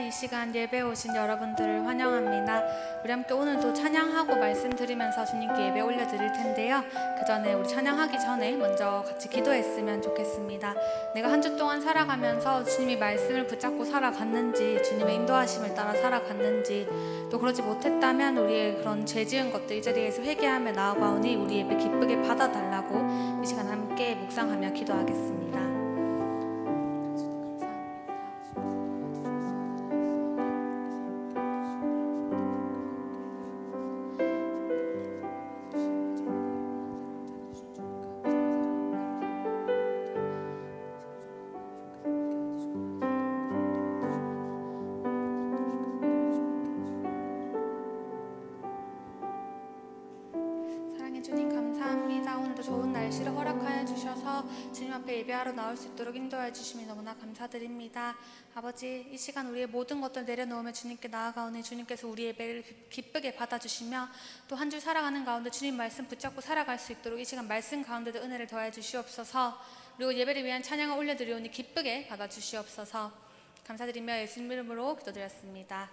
이 시간 예배에 오신 여러분들을 환영합니다. 우리 함께 오늘도 찬양하고 말씀드리면서 주님께 예배 올려드릴 텐데요. 그 전에 우리 찬양하기 전에 먼저 같이 기도했으면 좋겠습니다. 내가 한 주 동안 살아가면서 주님이 말씀을 붙잡고 살아갔는지, 주님의 인도하심을 따라 살아갔는지, 또 그러지 못했다면 우리의 그런 죄 지은 것들 이 자리에서 회개하며 나아가오니 우리 예배 기쁘게 받아달라고 이 시간 함께 묵상하며 기도하겠습니다. 주님 감사합니다. 오늘도 좋은 날씨를 허락하여 주셔서 주님 앞에 예배하러 나올 수 있도록 인도해 주심이 너무나 감사드립니다. 아버지, 이 시간 우리의 모든 것들 내려놓으며 주님께 나아가오니 주님께서 우리 예배를 기쁘게 받아주시며 또 한 주 살아가는 가운데 주님 말씀 붙잡고 살아갈 수 있도록 이 시간 말씀 가운데도 은혜를 더해 주시옵소서. 그리고 예배를 위한 찬양을 올려드리오니 기쁘게 받아주시옵소서. 감사드리며 예수님 이름으로 기도드렸습니다.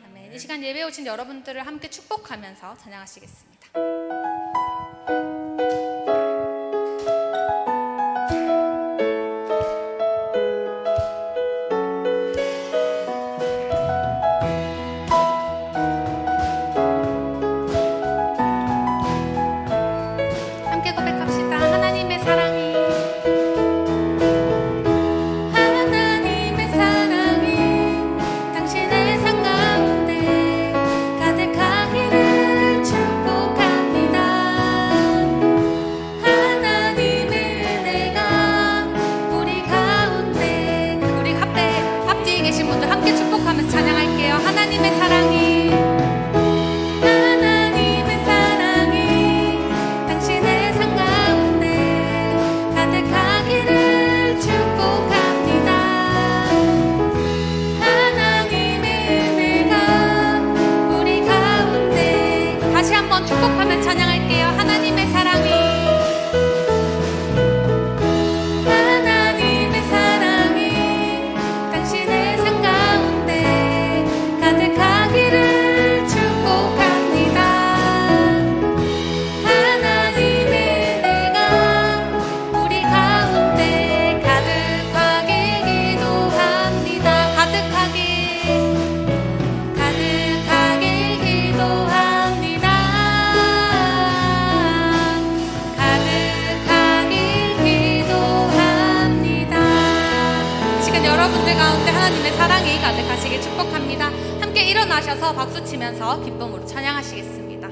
아멘. 이 시간 예배에 오신 여러분들을 함께 축복하면서 찬양하시겠습니다. 함께 고백합시다. 하나님의 사랑이 당신의 삶 가운데 가득하기를 축복합니다. 하나님의 은혜가 우리 가운데, 우리 앞뒤에 계신 분들 함께 축복하면서 찬양할게요. 하나님의 사랑이 당신의 삶 가운데 가득하기를 축복합니다. 하나님의 은혜가 우리 가운데, 다시 한번 축복하며 찬양할게요. 하나님의 사랑이 당신의 삶 가운데 가득하기를 축복합니다. 하나님의 은혜가 우리 가운데 가득하게 기도합니다. 가득하게 기도합니다. 가득하게 기도합니다. 지금 여러분들 가운데 하나님의 사랑이 가득하시길 축복합니다. 함께 일어나셔서 박수치면서 기쁨으로 찬양하시겠습니다.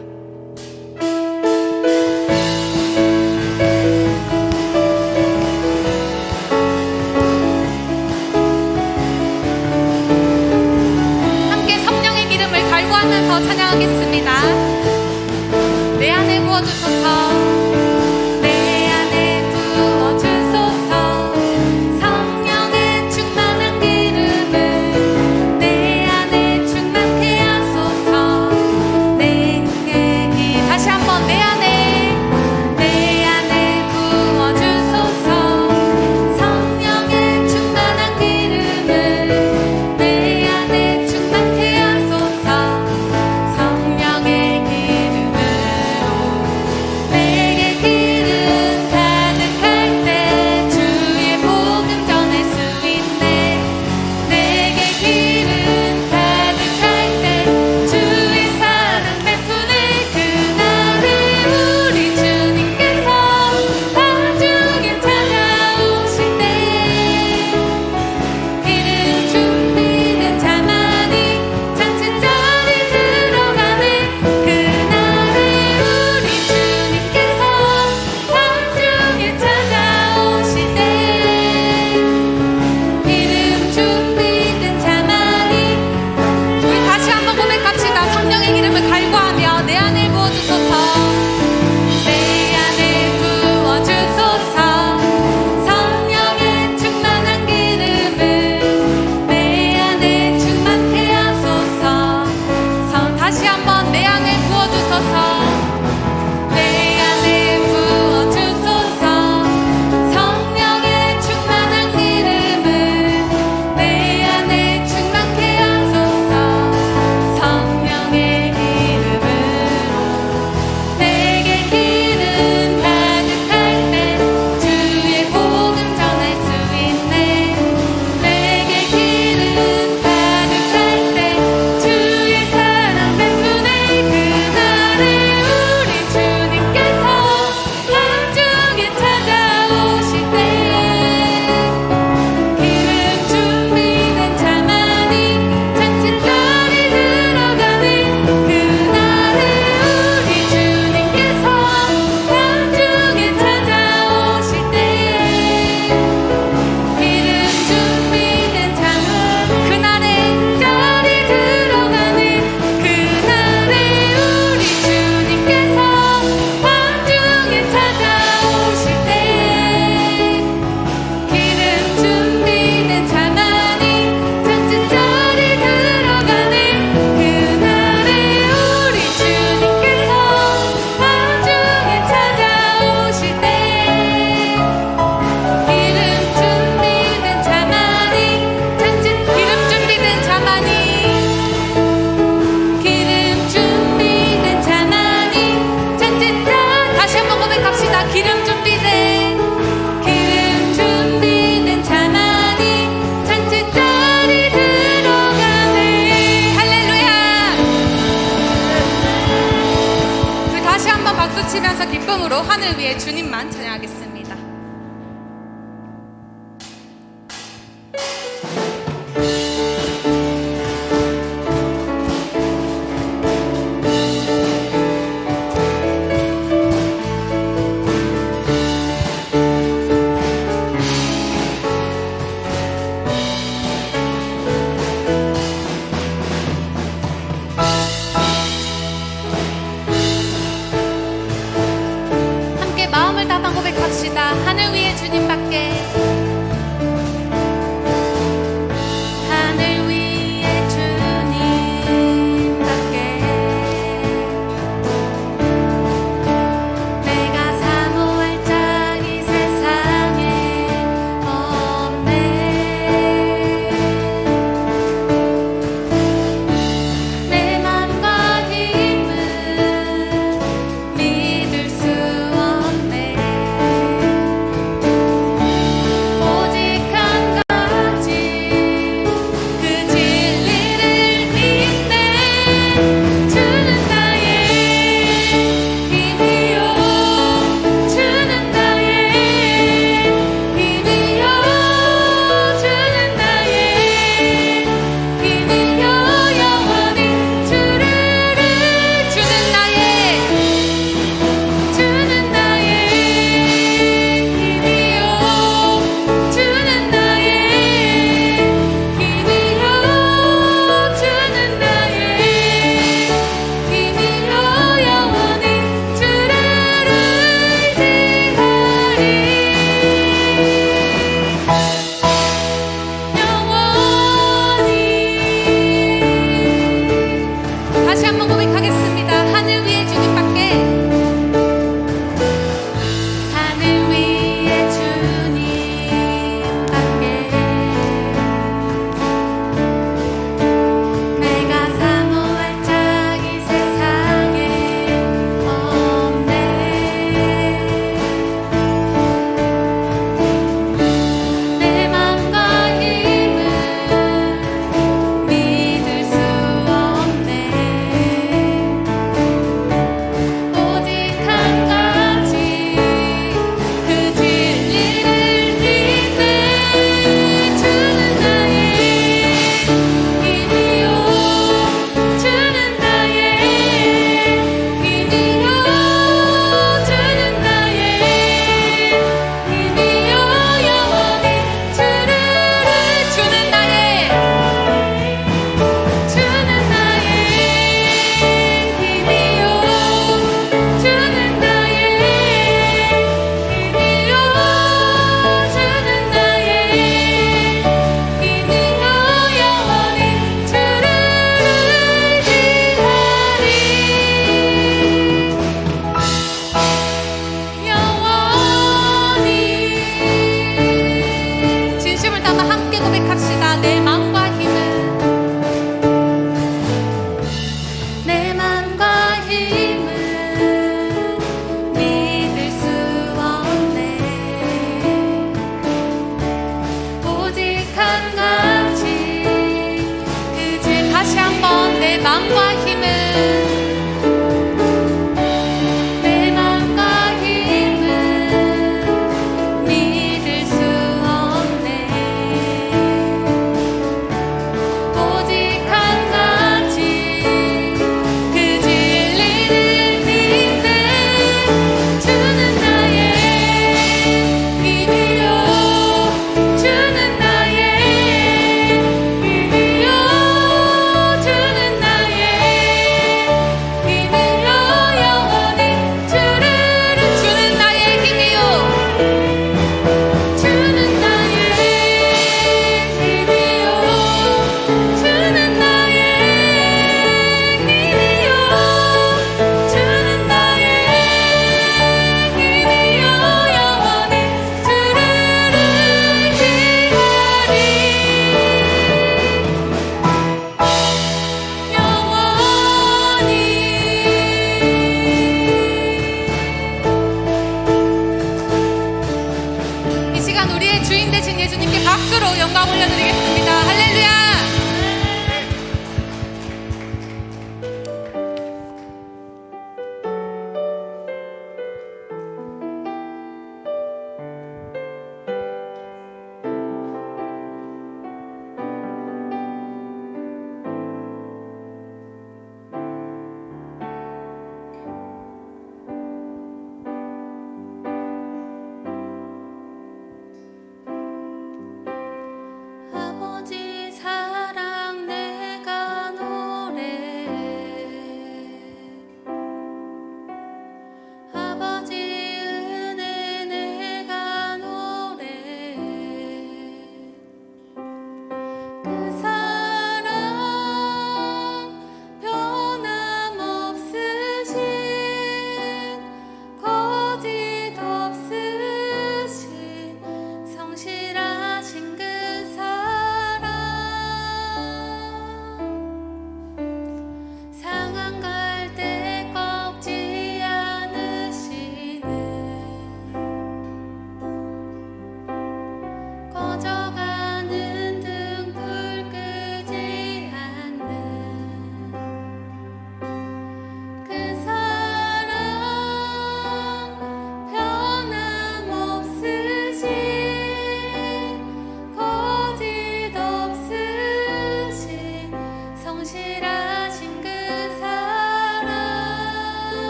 함께 성령의 기름을 갈구하면서 찬양하겠습니다. 내 안에 부어주소서. 내 안에 부어주소서. 성령의 충만한 기름을 내 안에 충만케 하소서. 다시 한번 내 안에 부어주소서. 성령의 충만한 기름을 내 안에 충만케 하소서. 성령의 기름으로 내 나가시면서 기쁨으로 하늘 위에 주님만 찬양하겠습니다. 마음을 담아 고백합시다. 하늘 위에 주님밖에, 하늘 위에 주님밖에 내가 사모할 자 이 세상에 없네. 내 맘과 힘은 믿을 수 주는 나의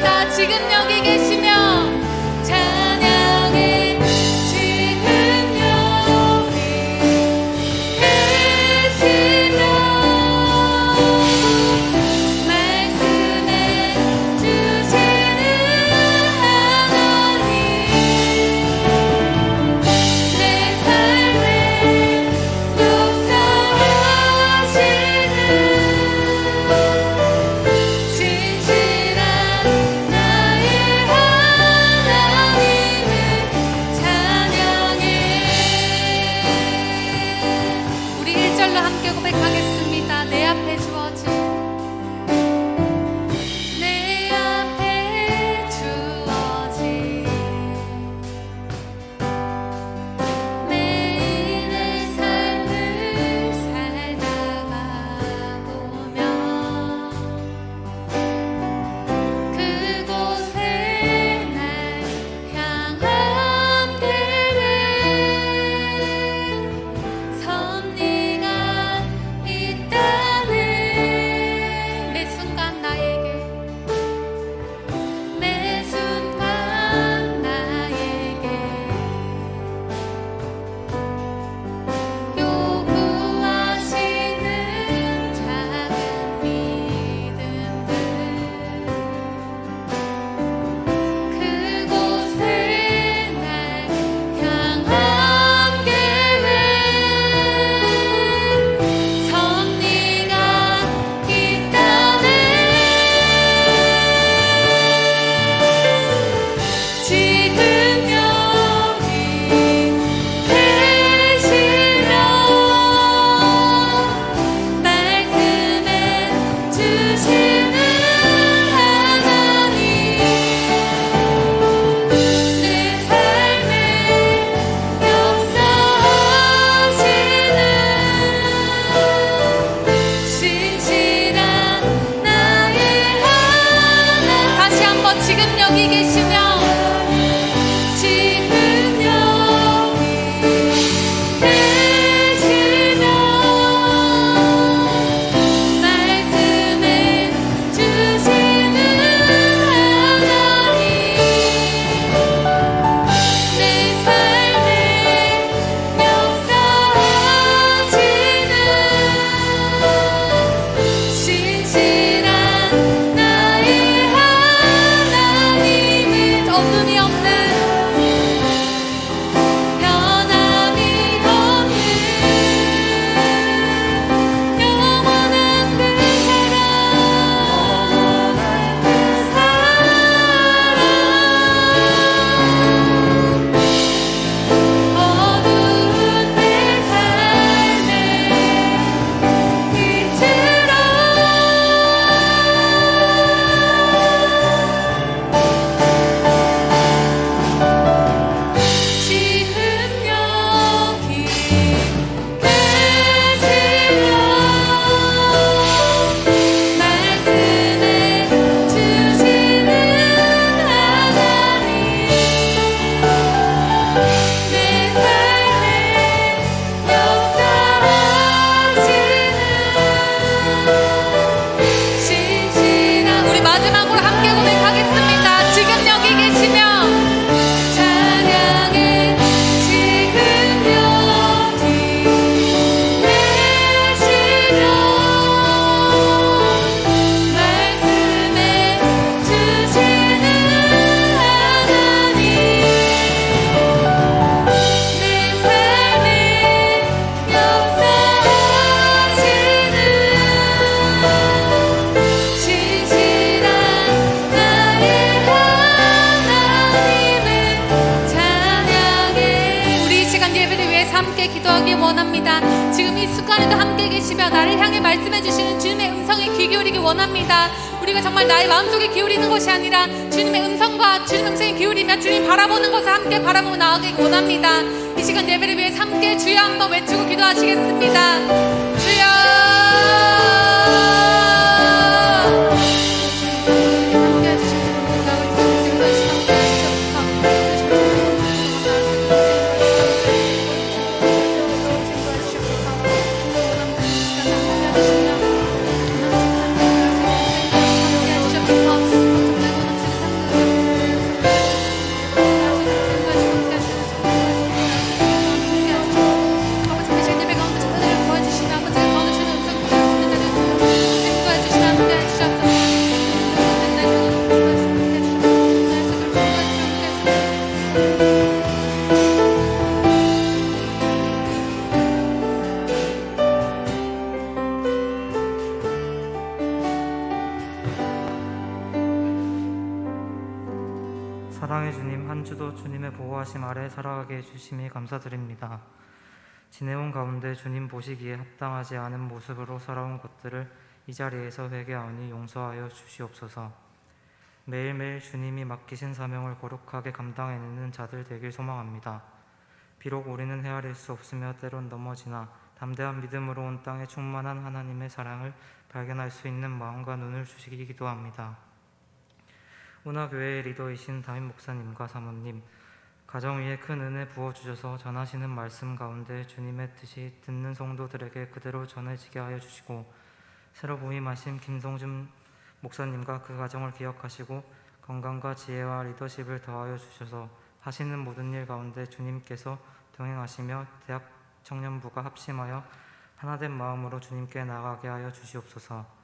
찬양합니다. 지금 여기 계시며 찬양해. 지금 여기 계시며 말씀해 주시는 하나님, 내 삶에 역사하시는 진실한 나의 하나님을 찬양해. 우리 1절로 함께 고백하겠습니다. 내 앞에 주어진, 내 앞에 주어진 매일의 삶을 살다가 보면 그곳에 날 향한 길에 섭리가 있다네. 매 순간 나에게, 매 순간 나에게 요구하시는 작은 믿음들, 그곳에 날 향한 계획 섭리가 있다네. 지금 여기 계시며 말씀해 주시는 하나님, 내 삶에 역사하시는 신실한 나의 하나님. 다시 한번 지금 여기 계시며 지금 여기 계시며 말씀해 주시는 하나님, 내 삶에 역사하시는 신실한 나의 하나님을 없는 이 없는 변함이 없는 영원한 그 사랑 어두운 내 삶에 빛으로 지금 여기 계시며 말씀해 주시는 하나님, 내 삶에 역사하시는 신실한. 우리 마지막으로 함께 고백하겠습니다. 지금 여기 계시며 찬양해. 지금 여기 계시며 말씀해 주시는 하나님, 내 삶에 역사하시는 신실한 나의 하나님을 찬양해. 우리 이 시간 예배를 위해서 함께 기도하기 원합니다. 지금 이 순간에도 함께 계시며 나를 향해 말씀해 주시는 주님의 음성에 귀 기울이기 원합니다. 우리가 정말 나의 마음속에 기울이는 것이 아니라 주님의 음성과 주님 음성에 기울이며 주님 바라보는 것을 함께 바라보고 나아가기 원합니다. 이 시간 예배를 위해서 함께 주여 한번 외치고 기도하시겠습니다. 주여. 함께 해주신 주님 감사합니다. 지금 이 시간 사랑의 주님, 한 주도 주님의 보호하심 아래 살아가게 해주심이 감사드립니다. 지내온 가운데 주님 보시기에 합당하지 않은 모습으로 살아온 것들을 이 자리에서 회개하오니 용서하여 주시옵소서. 매일매일 주님이 맡기신 사명을 거룩하게 감당해내는 자들 되길 소망합니다. 비록 우리는 헤아릴 수 없으며 때론 넘어지나 담대한 믿음으로 온 땅에 충만한 하나님의 사랑을 발견할 수 있는 마음과 눈을 주시기 기도합니다. 운하교회의 리더이신 담임 목사님과 사모님, 가정 위에 큰 은혜 부어주셔서 전하시는 말씀 가운데 주님의 뜻이 듣는 성도들에게 그대로 전해지게 하여 주시고, 새로 부임하신 김성준 목사님과 그 가정을 기억하시고 건강과 지혜와 리더십을 더하여 주셔서 하시는 모든 일 가운데 주님께서 동행하시며 대학 청년부가 합심하여 하나된 마음으로 주님께 나아가게 하여 주시옵소서.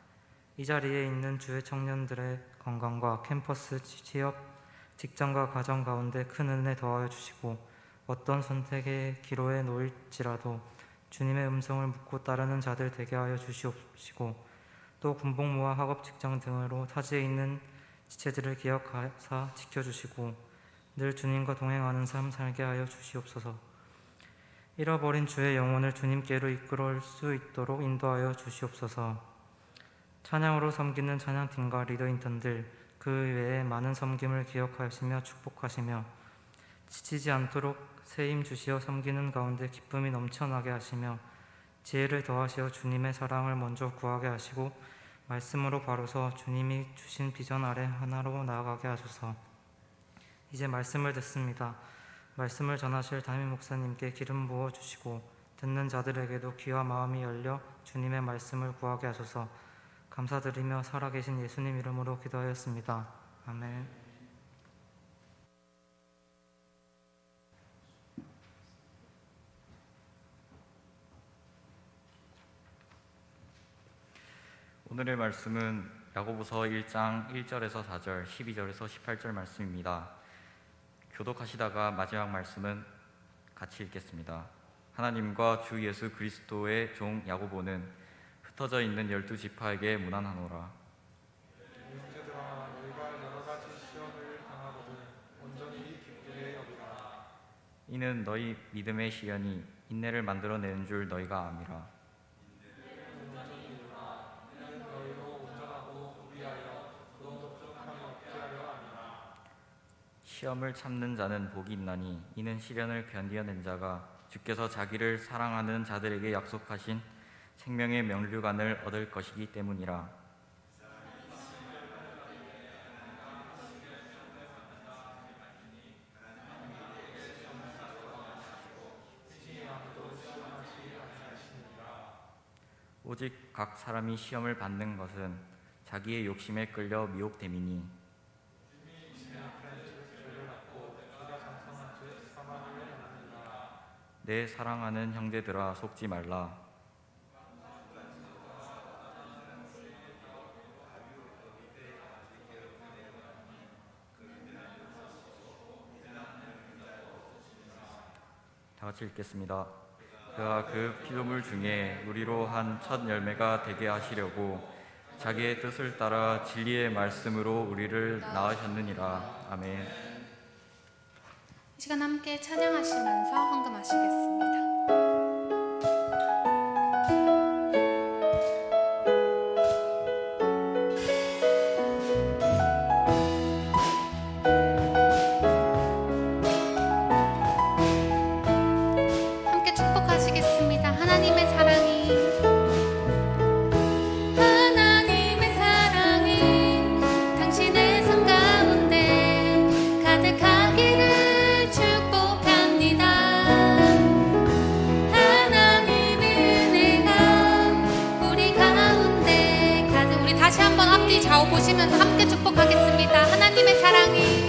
이 자리에 있는 주의 청년들의 건강과 캠퍼스, 취업, 직장과 가정 가운데 큰 은혜 더하여 주시고, 어떤 선택의 기로에 놓일지라도 주님의 음성을 묻고 따르는 자들 되게 하여 주시옵시고, 또 군복무와 학업, 직장 등으로 타지에 있는 지체들을 기억하사 지켜주시고 늘 주님과 동행하는 삶 살게 하여 주시옵소서. 잃어버린 주의 영혼을 주님께로 이끌어올 수 있도록 인도하여 주시옵소서. 찬양으로 섬기는 찬양팀과 리더인턴들, 그 외에 많은 섬김을 기억하시며 축복하시며 지치지 않도록 새 힘 주시어 섬기는 가운데 기쁨이 넘쳐나게 하시며 지혜를 더하시어 주님의 사랑을 먼저 구하게 하시고 말씀으로 바로서 주님이 주신 비전 아래 하나로 나아가게 하소서. 이제 말씀을 듣습니다. 말씀을 전하실 담임 목사님께 기름 부어 주시고 듣는 자들에게도 귀와 마음이 열려 주님의 말씀을 구하게 하소서. 감사드리며 살아계신 예수님 이름으로 기도하였습니다. 아멘. 오늘의 말씀은 야고보서 1장 1절에서 4절, 12절에서 18절 말씀입니다. 교독하시다가 마지막 말씀은 같이 읽겠습니다. 하나님과 주 예수 그리스도의 종 야고보는 흩어져 있는 12지파에게 문안하노라. 형제들아, 너희가 여러 가지 시험을 당하거든 온전히 기쁘게 여기라. 이는 너희 믿음의 시련이 인내를 만들어내는 줄 너희가 암이라. 시험을 참는 자는 복이 있나니 이는 시련을 견디어낸 자가 주께서 자기를 사랑하는 자들에게 약속하신 생명의 면류관을 얻을 것이기 때문이라. 오직 각 사람이 시험을 받는 것은 자기의 욕심에 끌려 미혹됨이니 내 사랑하는 형제들아, 속지 말라. 다 같이 읽겠습니다. 그가 그 피조물 중에 우리로 한 첫 열매가 되게 하시려고 자기의 뜻을 따라 진리의 말씀으로 우리를 낳으셨느니라. 아멘. 이 시간 함께 찬양하시면서 헌금하시겠습니다. 함께 축복하시겠습니다. 하나님의 사랑이 당신의 삶 가운데 가득하기를 축복합니다. 하나님의 은혜가 우리 가운데 가득. 우리 다시 한번 앞뒤 좌우 보시면서 함께 축복하겠습니다. 하나님의 사랑이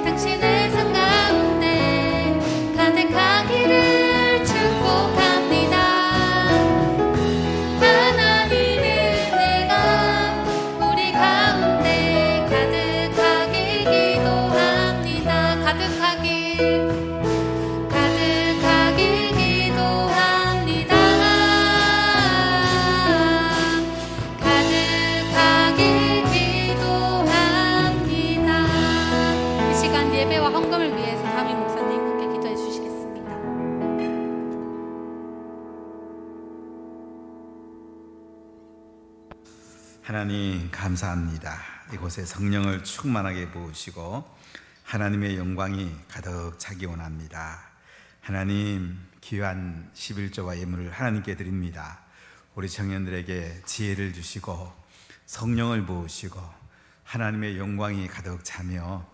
당신의 삶 가운데 가득하기를 축복합니다. 하나님의 은혜가 우리 가운데 가득하길 기도합니다. 가득하길 기도합니다. 하나님 감사합니다. 이곳에 성령을 충만하게 부으시고 하나님의 영광이 가득 차기 원합니다. 하나님 귀한 11조와 예물을 하나님께 드립니다. 우리 청년들에게 지혜를 주시고 성령을 부으시고 하나님의 영광이 가득 차며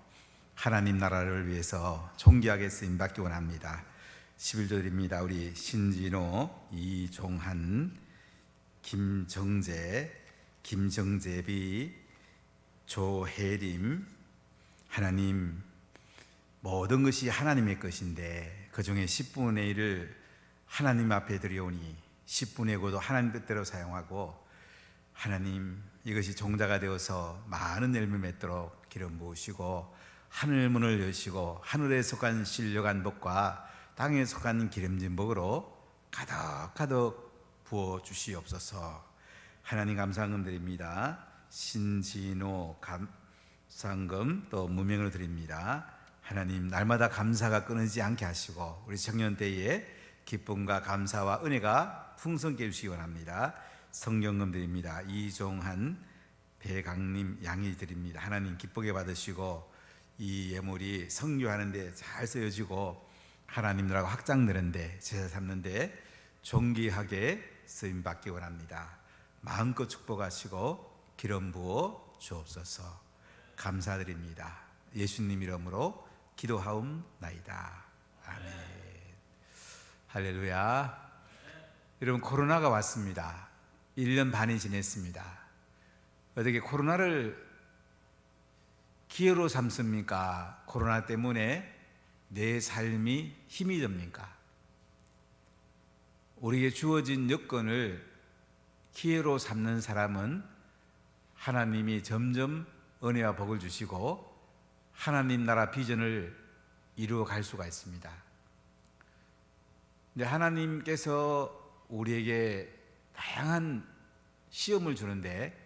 하나님 나라를 위해서 존귀하게 쓰임받기 원합니다. 11조 드립니다. 우리 신진호, 이종한, 김정재, 김정재비, 조혜림. 하나님, 모든 것이 하나님의 것인데 그 중에 10분의 1을 하나님 앞에 드려오니 10분의 9도 하나님 뜻대로 사용하고 하나님 이것이 종자가 되어서 많은 열매 맺도록 기름 부으시고 하늘 문을 여시고 하늘에 속한 신령한 복과 땅에 속한 기름진 복으로 가득가득 부어 주시옵소서. 하나님 감사금 드립니다. 신진호 감사금 또 무명을 드립니다. 하나님 날마다 감사가 끊이지 않게 하시고 우리 청년 때에 기쁨과 감사와 은혜가 풍성케 해주시기 원합니다. 성경금 드립니다. 이종한, 배강림, 양이 드립니다. 하나님 기쁘게 받으시고 이 예물이 성교하는 데 잘 쓰여지고 하나님 나라가 확장되는데 제사 삼는데 존귀하게 쓰임받기 원합니다. 마음껏 축복하시고 기름 부어 주옵소서. 감사드립니다. 예수님 이름으로 기도하옵나이다. 아멘. 할렐루야. 여러분, 코로나가 왔습니다. 1년 반이 지냈습니다. 어떻게 코로나를 기회로 삼습니까? 코로나 때문에 내 삶이 힘이 됩니까? 우리에게 주어진 여건을 기회로 삼는 사람은 하나님이 점점 은혜와 복을 주시고 하나님 나라 비전을 이루어 갈 수가 있습니다. 근데 하나님께서 우리에게 다양한 시험을 주는데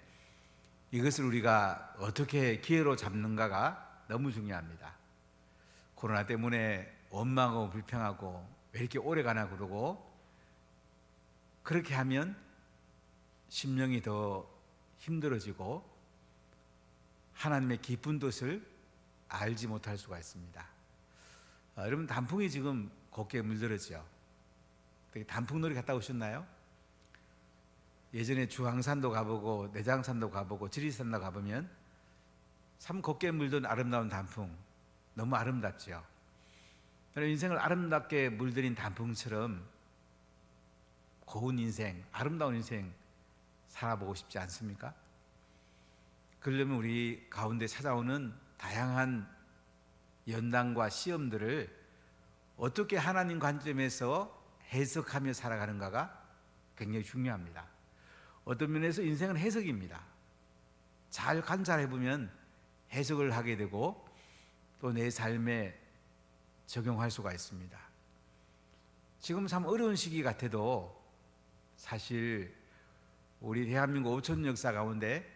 이것을 우리가 어떻게 기회로 잡는가가 너무 중요합니다. 코로나 때문에 원망하고 불평하고 왜 이렇게 오래 가나 그러고 그렇게 하면 심령이 더 힘들어지고 하나님의 깊은 뜻을 알지 못할 수가 있습니다. 여러분, 단풍이 지금 곱게 물들었죠. 단풍놀이 갔다 오셨나요? 예전에 주황산도 가보고 내장산도 가보고 지리산도 가보면 참 곱게 물든 아름다운 단풍, 너무 아름답죠. 인생을 아름답게 물들인 단풍처럼 고운 인생, 아름다운 인생 살아보고 싶지 않습니까? 그러려면 우리 가운데 찾아오는 다양한 연단과 시험들을 어떻게 하나님 관점에서 해석하며 살아가는가가 굉장히 중요합니다. 어떤 면에서 인생은 해석입니다. 잘 관찰해 보면 해석을 하게 되고 또 내 삶에 적용할 수가 있습니다. 지금 참 어려운 시기 같아도 사실 우리 대한민국 5천 역사 가운데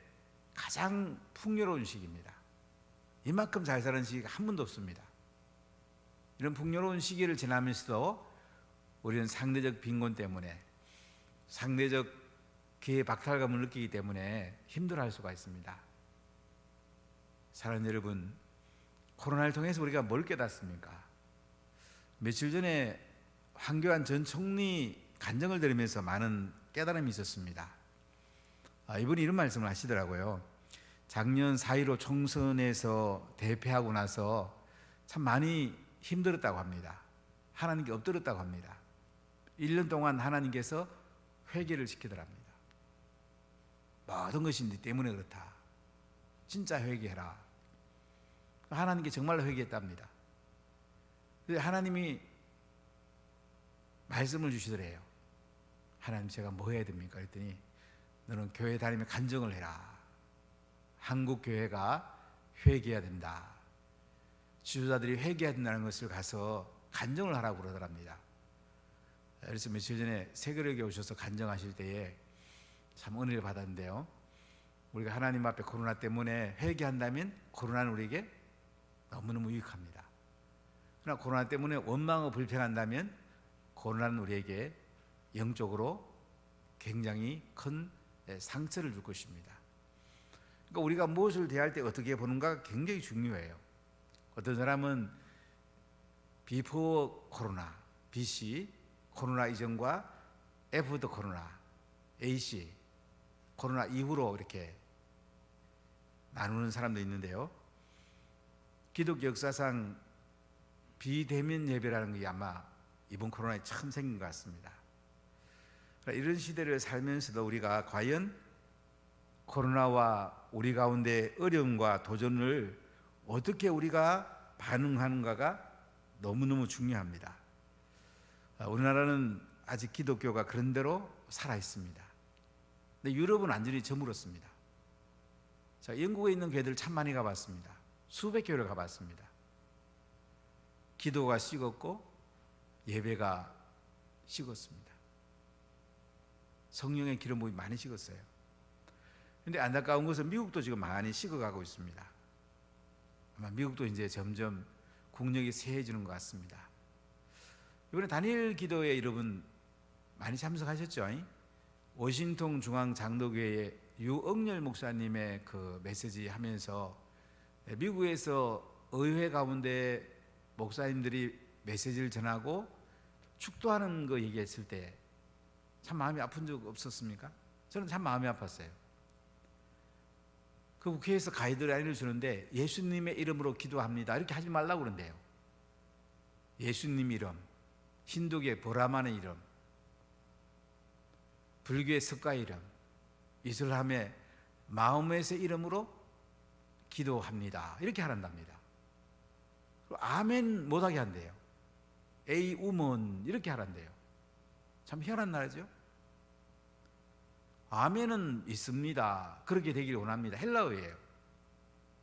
가장 풍요로운 시기입니다. 이만큼 잘 사는 시기가 한 번도 없습니다. 이런 풍요로운 시기를 지나면서도 우리는 상대적 빈곤 때문에 상대적 기회 박탈감을 느끼기 때문에 힘들어할 수가 있습니다. 사랑하는 여러분, 코로나를 통해서 우리가 뭘 깨닫습니까? 며칠 전에 황교안 전 총리 간증을 들으면서 많은 깨달음이 있었습니다. 이분이 이런 말씀을 하시더라고요. 작년 4.15 총선에서 대패하고 나서 참 많이 힘들었다고 합니다. 하나님께 엎드렸다고 합니다. 1년 동안 하나님께서 회개를 시키더랍니다. 모든 것이 네 때문에 그렇다. 진짜 회개해라. 하나님께 정말로 회개했답니다. 하나님이 말씀을 주시더래요. 하나님, 제가 뭐 해야 됩니까? 그랬더니 너는 교회 다니며 간증을 해라. 한국 교회가 회개해야 된다. 지도자들이 회개해야 된다는 것을 가서 간증을 하라고 그러더랍니다. 그래서 며칠 전에 새교력에 오셔서 간증하실 때에 참 은혜를 받았는데요. 우리가 하나님 앞에 코로나 때문에 회개한다면 코로나는 우리에게 너무너무 유익합니다. 그러나 코로나 때문에 원망하고 불평한다면 코로나는 우리에게 영적으로 굉장히 큰 상처를 줄 것입니다. 그러니까 우리가 무엇을 대할 때 어떻게 보는가 굉장히 중요해요. 어떤 사람은 비포 코로나, BC, 코로나 이전과 애프터 코로나, AC, 코로나 이후로 이렇게 나누는 사람도 있는데요. 기독교 역사상 비대면 예배라는 게 아마 이번 코로나에 처음 생긴 것 같습니다. 이런 시대를 살면서도 우리가 과연 코로나와 우리 가운데 어려움과 도전을 어떻게 우리가 반응하는가가 너무너무 중요합니다. 우리나라는 아직 기독교가 그런 대로 살아 있습니다. 근데 유럽은 완전히 저물었습니다. 자, 영국에 있는 교회들 참 많이 가봤습니다. 수백 교회를 가봤습니다. 기도가 식었고 예배가 식었습니다. 성령의 기름 부음이 많이 식었어요. 그런데 안타까운 것은 미국도 지금 많이 식어가고 있습니다. 아마 미국도 이제 점점 국력이 쇠해지는 것 같습니다. 이번에 단일 기도회 여러분 많이 참석하셨죠? 워싱턴 중앙 장로교회의 유억렬 목사님의 그 메시지 하면서 미국에서 의회 가운데 목사님들이 메시지를 전하고 축도하는 거 얘기했을 때 참 마음이 아픈 적 없었습니까? 저는 참 마음이 아팠어요. 그 국회에서 가이드라인을 주는데 예수님의 이름으로 기도합니다 이렇게 하지 말라고 그런대요. 예수님 이름, 힌두교의 보라만의 이름, 불교의 석가의 이름, 이슬람의 마호멧의 이름으로 기도합니다 이렇게 하란답니다. 아멘 못하게 한대요. 에이 우먼 이렇게 하란대요. 참 희한한 나라죠. 아멘은 있습니다 그렇게 되기를 원합니다. 헬라어예요.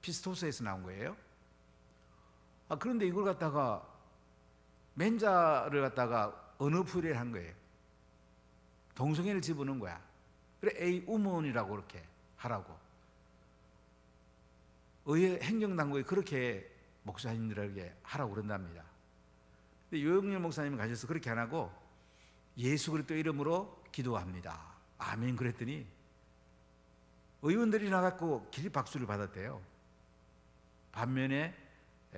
피스토스에서 나온 거예요. 그런데 이걸 갖다가 맨자를 갖다가 언어풀이를 한 거예요. 동성애를 집어넣은 거야. 그래 에이 우먼이라고 그렇게 하라고. 의회 행정당국이 그렇게 목사님들에게 하라고 그런답니다. 근데 유영렬 목사님이 가셔서 그렇게 안 하고 예수 그리스도 이름으로 기도합니다 아멘 그랬더니 의원들이 나갔고 기립박수를 받았대요. 반면에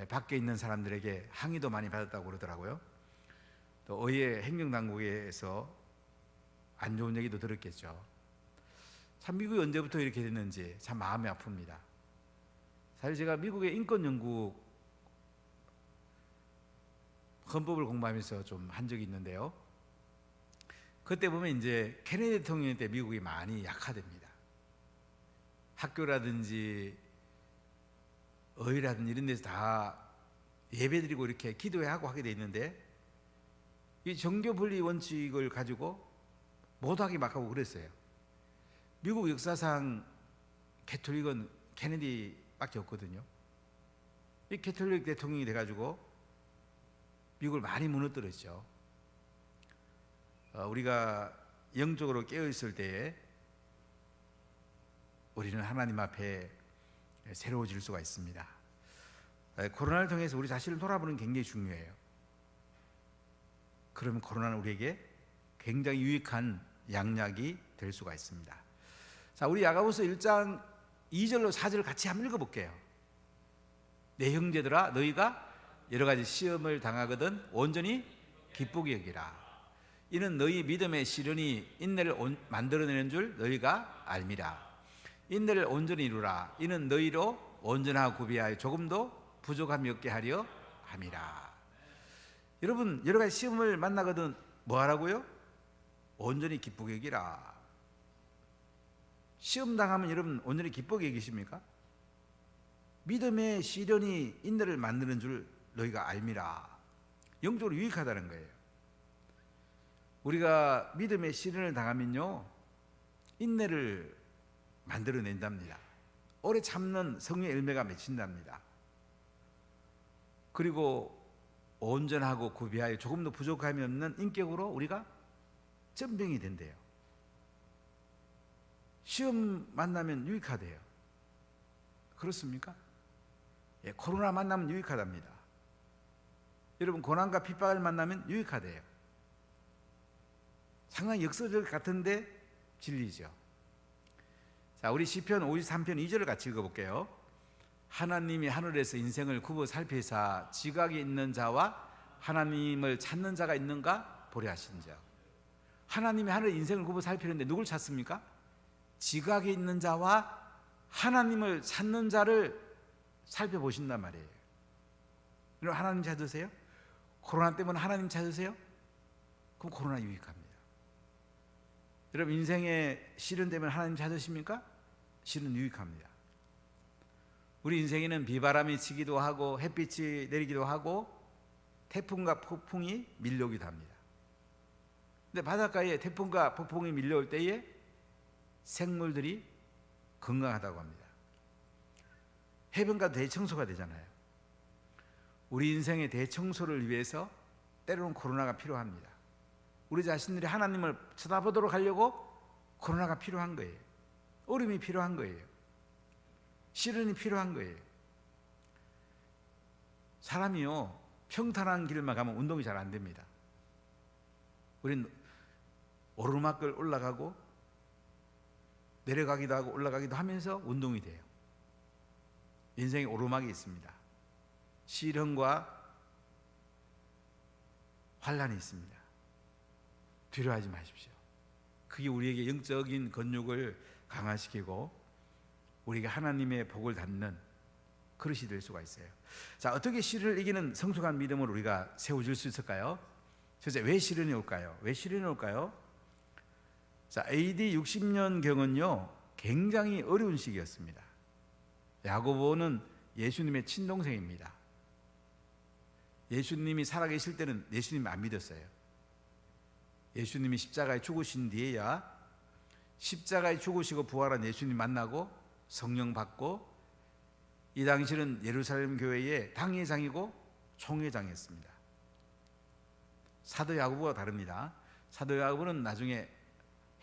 밖에 있는 사람들에게 항의도 많이 받았다고 그러더라고요. 또 의회 행정당국에서 안 좋은 얘기도 들었겠죠. 참 미국이 언제부터 이렇게 됐는지 참 마음이 아픕니다. 사실 제가 미국의 인권 연구 헌법을 공부하면서 좀 한 적이 있는데요. 그때 보면 이제 케네디 대통령 때 미국이 많이 약화됩니다. 학교라든지 의회라든지 이런 데서 다 예배드리고 이렇게 기도하고 하게 돼 있는데 이 정교 분리 원칙을 가지고 못하게 막 하고 그랬어요. 미국 역사상 캐톨릭은 케네디밖에 없거든요. 이 캐톨릭 대통령이 돼가지고 미국을 많이 무너뜨렸죠. 우리가 영적으로 깨어있을 때에 우리는 하나님 앞에 새로워질 수가 있습니다. 코로나를 통해서 우리 자신을 돌아보는 게 굉장히 중요해요. 그러면 코로나는 우리에게 굉장히 유익한 양약이 될 수가 있습니다. 자, 우리 야고보서 1장 2절로 4절을 같이 한번 읽어볼게요. 내 형제들아 너희가 여러 가지 시험을 당하거든 온전히 기쁘게 여기라. 이는 너희 믿음의 시련이 인내를 만들어내는 줄 너희가 알미라. 인내를 온전히 이루라. 이는 너희로 온전하고 구비하여 조금도 부족함이 없게 하려 함이라. 여러분 여러 가지 시험을 만나거든 뭐 하라고요? 온전히 기쁘게 여기라. 시험 당하면 여러분 온전히 기쁘게 여기십니까? 믿음의 시련이 인내를 만드는 줄 너희가 알미라. 영적으로 유익하다는 거예요. 우리가 믿음의 시련을 당하면요 인내를 만들어낸답니다. 오래 참는 성령의 열매가 맺힌답니다. 그리고 온전하고 구비하여 조금도 부족함이 없는 인격으로 우리가 전병이 된대요. 시험 만나면 유익하대요. 그렇습니까? 예, 코로나 만나면 유익하답니다. 여러분 고난과 핍박을 만나면 유익하대요. 상당히 역설적 같은데 진리죠. 자, 우리 시편 53편 2절을 같이 읽어볼게요. 하나님이 하늘에서 인생을 굽어 살피사 지각이 있는 자와 하나님을 찾는 자가 있는가 보려 하신즉. 하나님이 하늘 인생을 굽어 살피는데 누굴 찾습니까? 지각이 있는 자와 하나님을 찾는 자를 살펴보신단 말이에요. 여러분, 하나님 찾으세요? 코로나 때문에 하나님 찾으세요? 그럼 코로나 유익합니다. 여러분, 인생의 시련 때문에 하나님 찾으십니까? 시련 유익합니다. 우리 인생에는 비바람이 치기도 하고 햇빛이 내리기도 하고 태풍과 폭풍이 밀려오기도 합니다. 근데 바닷가에 태풍과 폭풍이 밀려올 때에 생물들이 건강하다고 합니다. 해변가 대청소가 되잖아요. 우리 인생의 대청소를 위해서 때로는 코로나가 필요합니다. 우리 자신들이 하나님을 쳐다보도록 하려고 코로나가 필요한 거예요. 어려움이 필요한 거예요. 시련이 필요한 거예요. 사람이요, 평탄한 길만 가면 운동이 잘 안 됩니다. 우린 오르막을 올라가고 내려가기도 하고 올라가기도 하면서 운동이 돼요. 인생에 오르막이 있습니다. 시련과 환란이 있습니다. 두려워하지 마십시오. 그게 우리에게 영적인 건육을 강화시키고 우리가 하나님의 복을 받는 그릇이 될 수가 있어요. 자, 어떻게 시련을 이기는 성숙한 믿음을 우리가 세워줄 수 있을까요? 첫째, 왜 시련이 올까요? 왜 시련이 올까요? 자, AD 60년경은요 굉장히 어려운 시기였습니다. 야고보는 예수님의 친동생입니다. 예수님이 살아계실 때는 예수님이 안 믿었어요. 예수님이 십자가에 죽으신 뒤에야 십자가에 죽으시고 부활한 예수님 만나고 성령 받고, 이 당시는 예루살렘 교회의 당회장이고 총회장이었습니다. 사도 야고보가 다릅니다. 사도 야고보는 나중에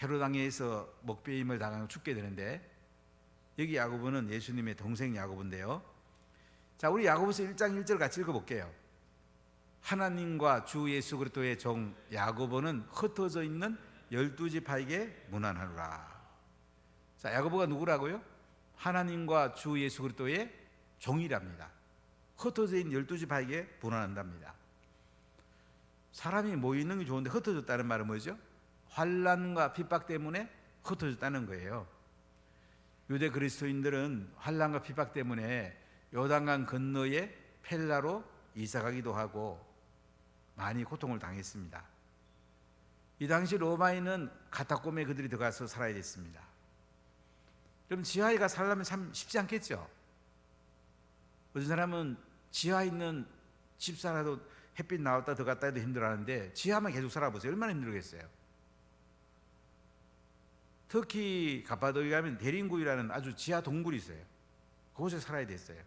헤로당에서 목배임을 당하고 죽게 되는데, 여기 야고보는 예수님의 동생 야고보인데요. 자, 우리 야고보서 1장 1절 같이 읽어볼게요. 하나님과 주 예수 그리스도의 종 야고보는 흩어져 있는 12지파에게 문안하노라. 자, 야고보가 누구라고요? 하나님과 주 예수 그리스도의 종이랍니다. 흩어져 있는 12지파에게 문안한답니다. 사람이 모이는 게 좋은데 흩어졌다는 말은 뭐죠? 환란과 핍박 때문에 흩어졌다는 거예요. 유대 그리스도인들은 환란과 핍박 때문에 요단강 건너에 펠라로 이사가기도 하고 많이 고통을 당했습니다. 이 당시 로마인은 가타콤에 그들이 들어가서 살아야 됐습니다. 그럼 지하에 가 살려면 참 쉽지 않겠죠? 어떤 사람은 지하에 있는 집 살아도 햇빛 나왔다 들어갔다 해도 힘들어하는데 지하만 계속 살아보세요. 얼마나 힘들겠어요? 특히 가파도기에 가면 대림구이라는 아주 지하 동굴이 있어요. 그곳에 살아야 됐어요.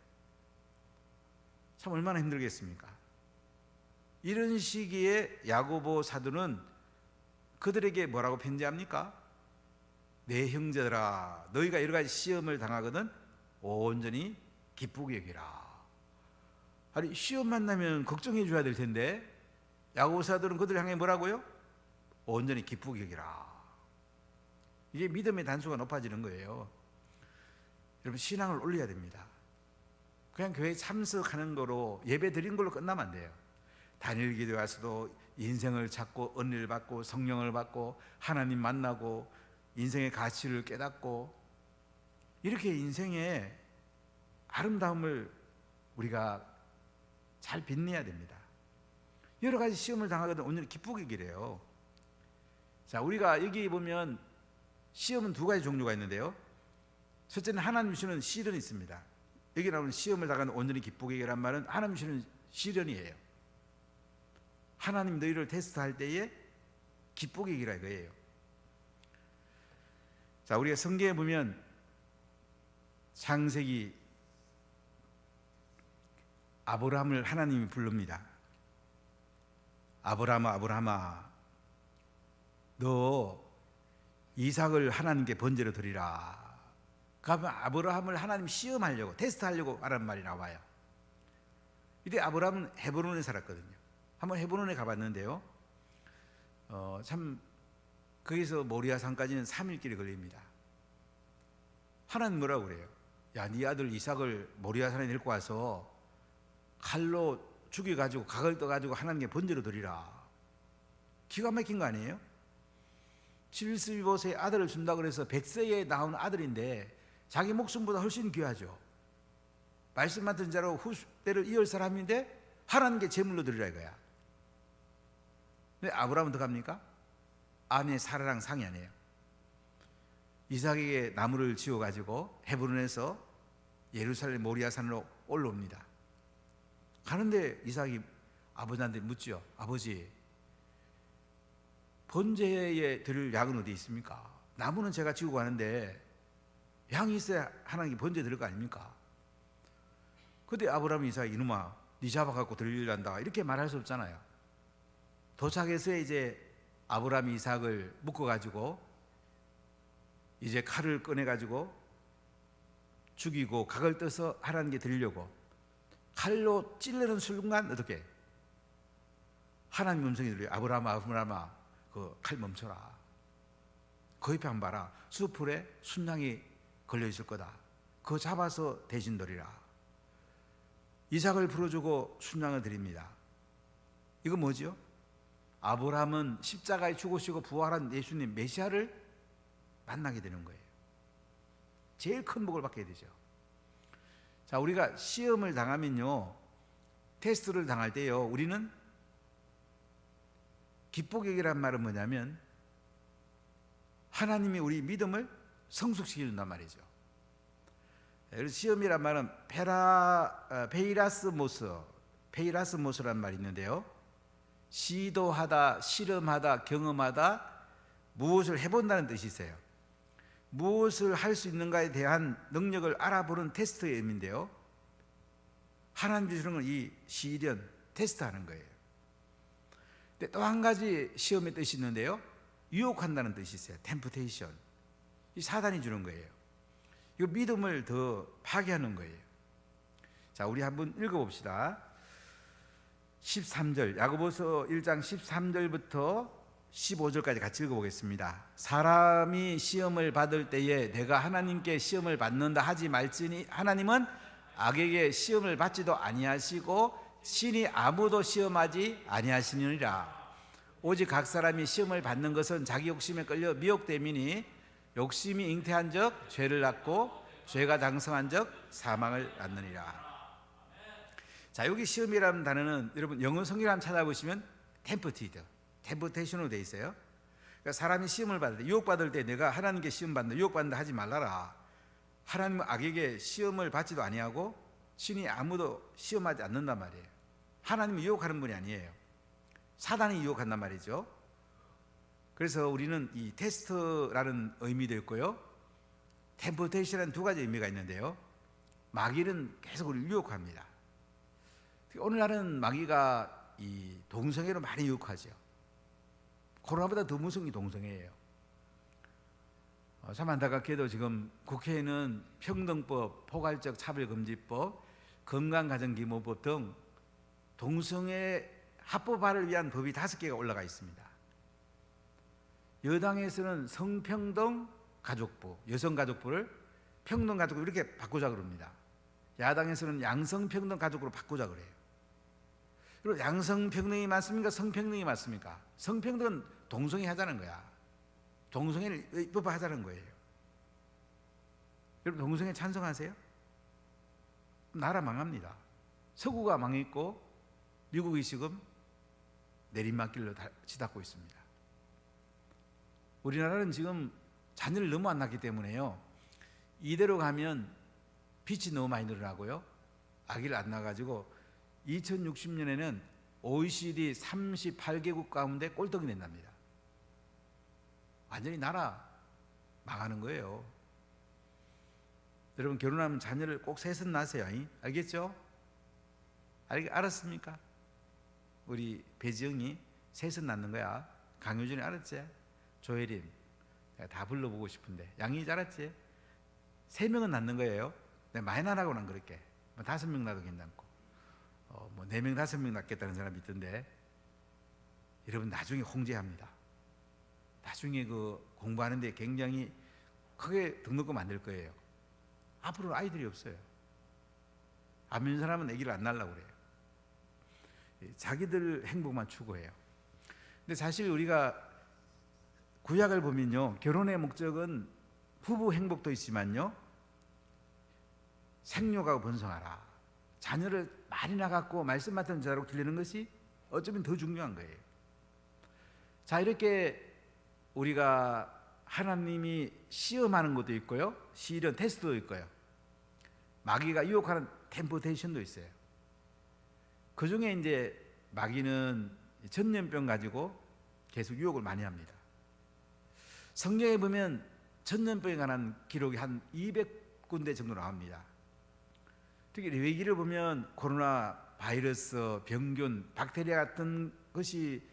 참 얼마나 힘들겠습니까? 이런 시기에 야고보 사도는 그들에게 뭐라고 편지합니까? 내 형제들아, 너희가 여러 가지 시험을 당하거든 온전히 기쁘게 여기라. 아니, 시험 만나면 걱정해 줘야 될 텐데 야고보 사도는 그들을 향해 뭐라고요? 온전히 기쁘게 여기라. 이게 믿음의 단수가 높아지는 거예요. 여러분, 신앙을 올려야 됩니다. 그냥 교회에 참석하는 거로 예배 드린 걸로 끝나면 안 돼요. 단일 기도에 와서도 인생을 찾고 은혜를 받고 성령을 받고 하나님 만나고 인생의 가치를 깨닫고, 이렇게 인생의 아름다움을 우리가 잘 빛내야 됩니다. 여러 가지 시험을 당하거든 오늘 기쁘게 기래요. 자, 우리가 여기 보면 시험은 두 가지 종류가 있는데요. 첫째는 하나님 주시는 시련이 있습니다. 여기 나오는 시험을 당하는 온전히 기쁘게 이란 말은 하나님 주시는 시련이에요. 하나님 너희를 테스트할 때에 기쁘게 이기라 이거예요. 자, 우리가 성경에 보면 창세기 아브라함을 하나님이 부릅니다. 아브라함아, 아브라함아, 너 이삭을 하나님께 번제로 드리라. 그러면 아브라함을 하나님 시험하려고, 테스트하려고 하라는 말이 나와요. 이때 아브라함은 헤브론에 살았거든요. 한번 헤브론에 가봤는데요, 참 거기서 모리아 산까지는 3일 길이 걸립니다. 하나님 뭐라고 그래요? 야, 네 아들 이삭을 모리아 산에 데리고 와서 칼로 죽여가지고 각을 떠가지고 하나님께 번제로 드리라. 기가 막힌 거 아니에요? 75세 아들을 준다 그래서 100세에 나온 아들인데 자기 목숨보다 훨씬 귀하죠. 말씀 맡은 자로 후대를 이을 사람인데 하나님께 제물로 드리라 이거야. 근데 아브라함은 어떡합니까? 아내 사라랑 상의 안 해요. 이삭에게 나무를 지어가지고 헤브론에서 예루살렘 모리아 산으로 올라옵니다. 가는데 이삭이 아버지한테 묻죠. 아버지, 번제에 드릴 양은 어디 있습니까? 나무는 제가 지고 가는데 양이 있어야 하나님께 번제 드릴 거 아닙니까? 그때 아브라함이 이삭이 이놈아 네 잡아갖고 드리려한다 이렇게 말할 수 없잖아요. 도착해서 이제 아브라함이 이삭을 묶어가지고 이제 칼을 꺼내가지고 죽이고 각을 떠서 하나님께 드리려고 칼로 찔르는 순간 어떻게? 하나님 음성이 들려요. 아브라함아 그 칼 멈춰라. 그 옆에 한번 봐라. 수풀에 순양이 걸려 있을 거다. 그거 잡아서 대신 드리라. 이삭을 풀어주고 순양을 드립니다. 이거 뭐죠? 아브라함은 십자가에 죽으시고 부활한 예수님 메시아를 만나게 되는 거예요. 제일 큰 복을 받게 되죠. 자, 우리가 시험을 당하면요, 테스트를 당할 때요, 우리는 기복역이란 말은 뭐냐면 하나님이 우리 믿음을 성숙시켜준단 말이죠. 그래서 시험이란 말은 페이라스모스란 말이 있는데요, 시도하다, 실험하다, 경험하다, 무엇을 해본다는 뜻이 있어요. 무엇을 할 수 있는가에 대한 능력을 알아보는 테스트의 의미인데요, 하나님 주시는 건 이 시련, 테스트하는 거예요. 근데 또 한 가지 시험의 뜻이 있는데요, 유혹한다는 뜻이 있어요. 템프테이션. 이 사단이 주는 거예요. 이 믿음을 더 파괴하는 거예요. 자, 우리 한번 읽어봅시다. 13절, 야고보서 1장 13절부터 15절까지 같이 읽어보겠습니다. 사람이 시험을 받을 때에 내가 하나님께 시험을 받는다 하지 말지니 하나님은 악에게 시험을 받지도 아니하시고 신이 아무도 시험하지 아니하시느니라. 오직 각 사람이 시험을 받는 것은 자기 욕심에 끌려 미혹됨이니 욕심이 잉태한 적 죄를 낳고 죄가 장성한 적 사망을 낳느니라. 자, 여기 시험이라는 단어는 여러분 영어 성경을 한번 찾아보시면 템프테이션으로 되어 있어요. 그러니까 사람이 시험을 받을 때, 유혹받을 때 내가 하나님께 시험 받는다, 유혹받는다 하지 말라라. 하나님은 악에게 시험을 받지도 아니하고 신이 아무도 시험하지 않는단 말이에요. 하나님은 유혹하는 분이 아니에요. 사단이 유혹한단 말이죠. 그래서 우리는 이 테스트라는 의미도 있고요, 템프테이션이라는 두 가지 의미가 있는데요, 마귀는 계속 우리를 유혹합니다. 오늘날은 마귀가 이 동성애로 많이 유혹하죠. 코로나보다 더 무서운 게 동성애예요. 참 안타깝게도 지금 국회에는 평등법, 포괄적 차별금지법, 건강가정기본법 등 동성애 합법화를 위한 법이 5개가 올라가 있습니다. 여당에서는 성평등 가족부, 여성가족부를 평등가족부 이렇게 바꾸자 그럽니다. 야당에서는 양성평등 가족으로 바꾸자 그래요. 그리고 양성평등이 맞습니까? 성평등이 맞습니까? 성평등은 동성애 하자는 거야. 동성애를 입법화하자는 거예요. 여러분 동성애 찬성하세요? 나라 망합니다. 서구가 망했고 미국이 지금 내리막길로 치닫고 있습니다. 우리나라는 지금 자녀를 너무 안 낳기 때문에요, 이대로 가면 빚이 너무 많이 늘어나고요, 아기를 안 낳아가지고 2060년에는 OECD 38개국 가운데 꼴등이 된답니다. 완전히 나라 망하는 거예요. 여러분 결혼하면 자녀를 꼭 셋은 낳으세요. 알겠죠? 알았습니까? 우리 배지영이 셋은 낳는 거야. 강효준이 알았지? 조혜린 내가 다 불러보고 싶은데 양희지 알았지? 3명은 낳는 거예요. 내가 많이 낳으라고는 안 그럴게. 5명 낳아도 괜찮고 4명 5명 낳겠다는 사람이 있던데, 여러분 나중에 홍제합니다. 나중에 그 공부하는데 굉장히 크게 등록금 안 될 거예요. 앞으로는 아이들이 없어요. 안 믿는 사람은 아기를 안 낳으려고 그래요. 자기들 행복만 추구해요. 근데 사실 우리가 구약을 보면요, 결혼의 목적은 부부 행복도 있지만요, 생육하고 번성하라, 자녀를 많이 낳고 말씀 맡은 자로 기르는 것이 어쩌면 더 중요한 거예요. 자, 이렇게 우리가 하나님이 시험하는 것도 있고요, 시련 테스트도 있고요, 마귀가 유혹하는 템포테이션도 있어요. 그 중에 이제 마귀는 전염병 가지고 계속 유혹을 많이 합니다. 성경에 보면 전염병에 관한 기록이 한 200군데 정도 나옵니다. 특히 레위기를 보면 코로나 바이러스, 병균, 박테리아 같은 것이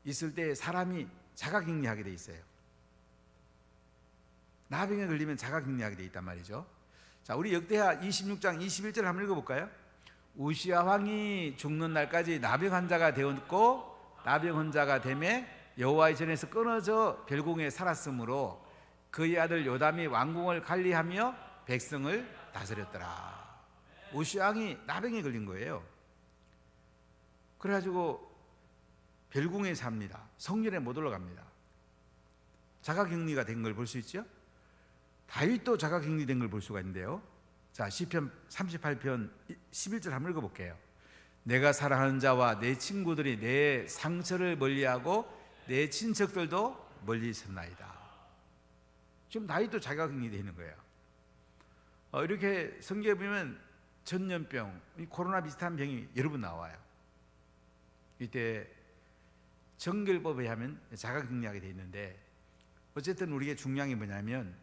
있을 때 사람이 자가격리하게 돼 있어요. 나병에 걸리면 자가격리하게 돼 있단 말이죠. 자, 우리 역대하 26장 21절 한번 읽어볼까요? 우시야 왕이 죽는 날까지 나병 환자가 되었고 나병 환자가 되매 여호와의 전에서 끊어져 별궁에 살았으므로 그의 아들 요담이 왕궁을 관리하며 백성을 다스렸더라. 우시야 왕이 나병에 걸린 거예요. 그래가지고 별궁에 삽니다. 성전에 못 올라갑니다. 자가격리가 된 걸 볼 수 있죠. 다윗도 자가격리된 걸 볼 수가 있는데요. 자, 시편 38편 11절 한번 읽어볼게요. 내가 사랑하는 자와 내 친구들이 내 상처를 멀리하고 내 친척들도 멀리 있었나이다. 지금 다윗도 자가격리되어 있는 거예요. 이렇게 성경에 보면 전염병, 코로나 비슷한 병이 여러 번 나와요. 이때 정결법에 의하면 자가격리하게 되어 있는데, 어쨌든 우리에게 중요한 게 뭐냐면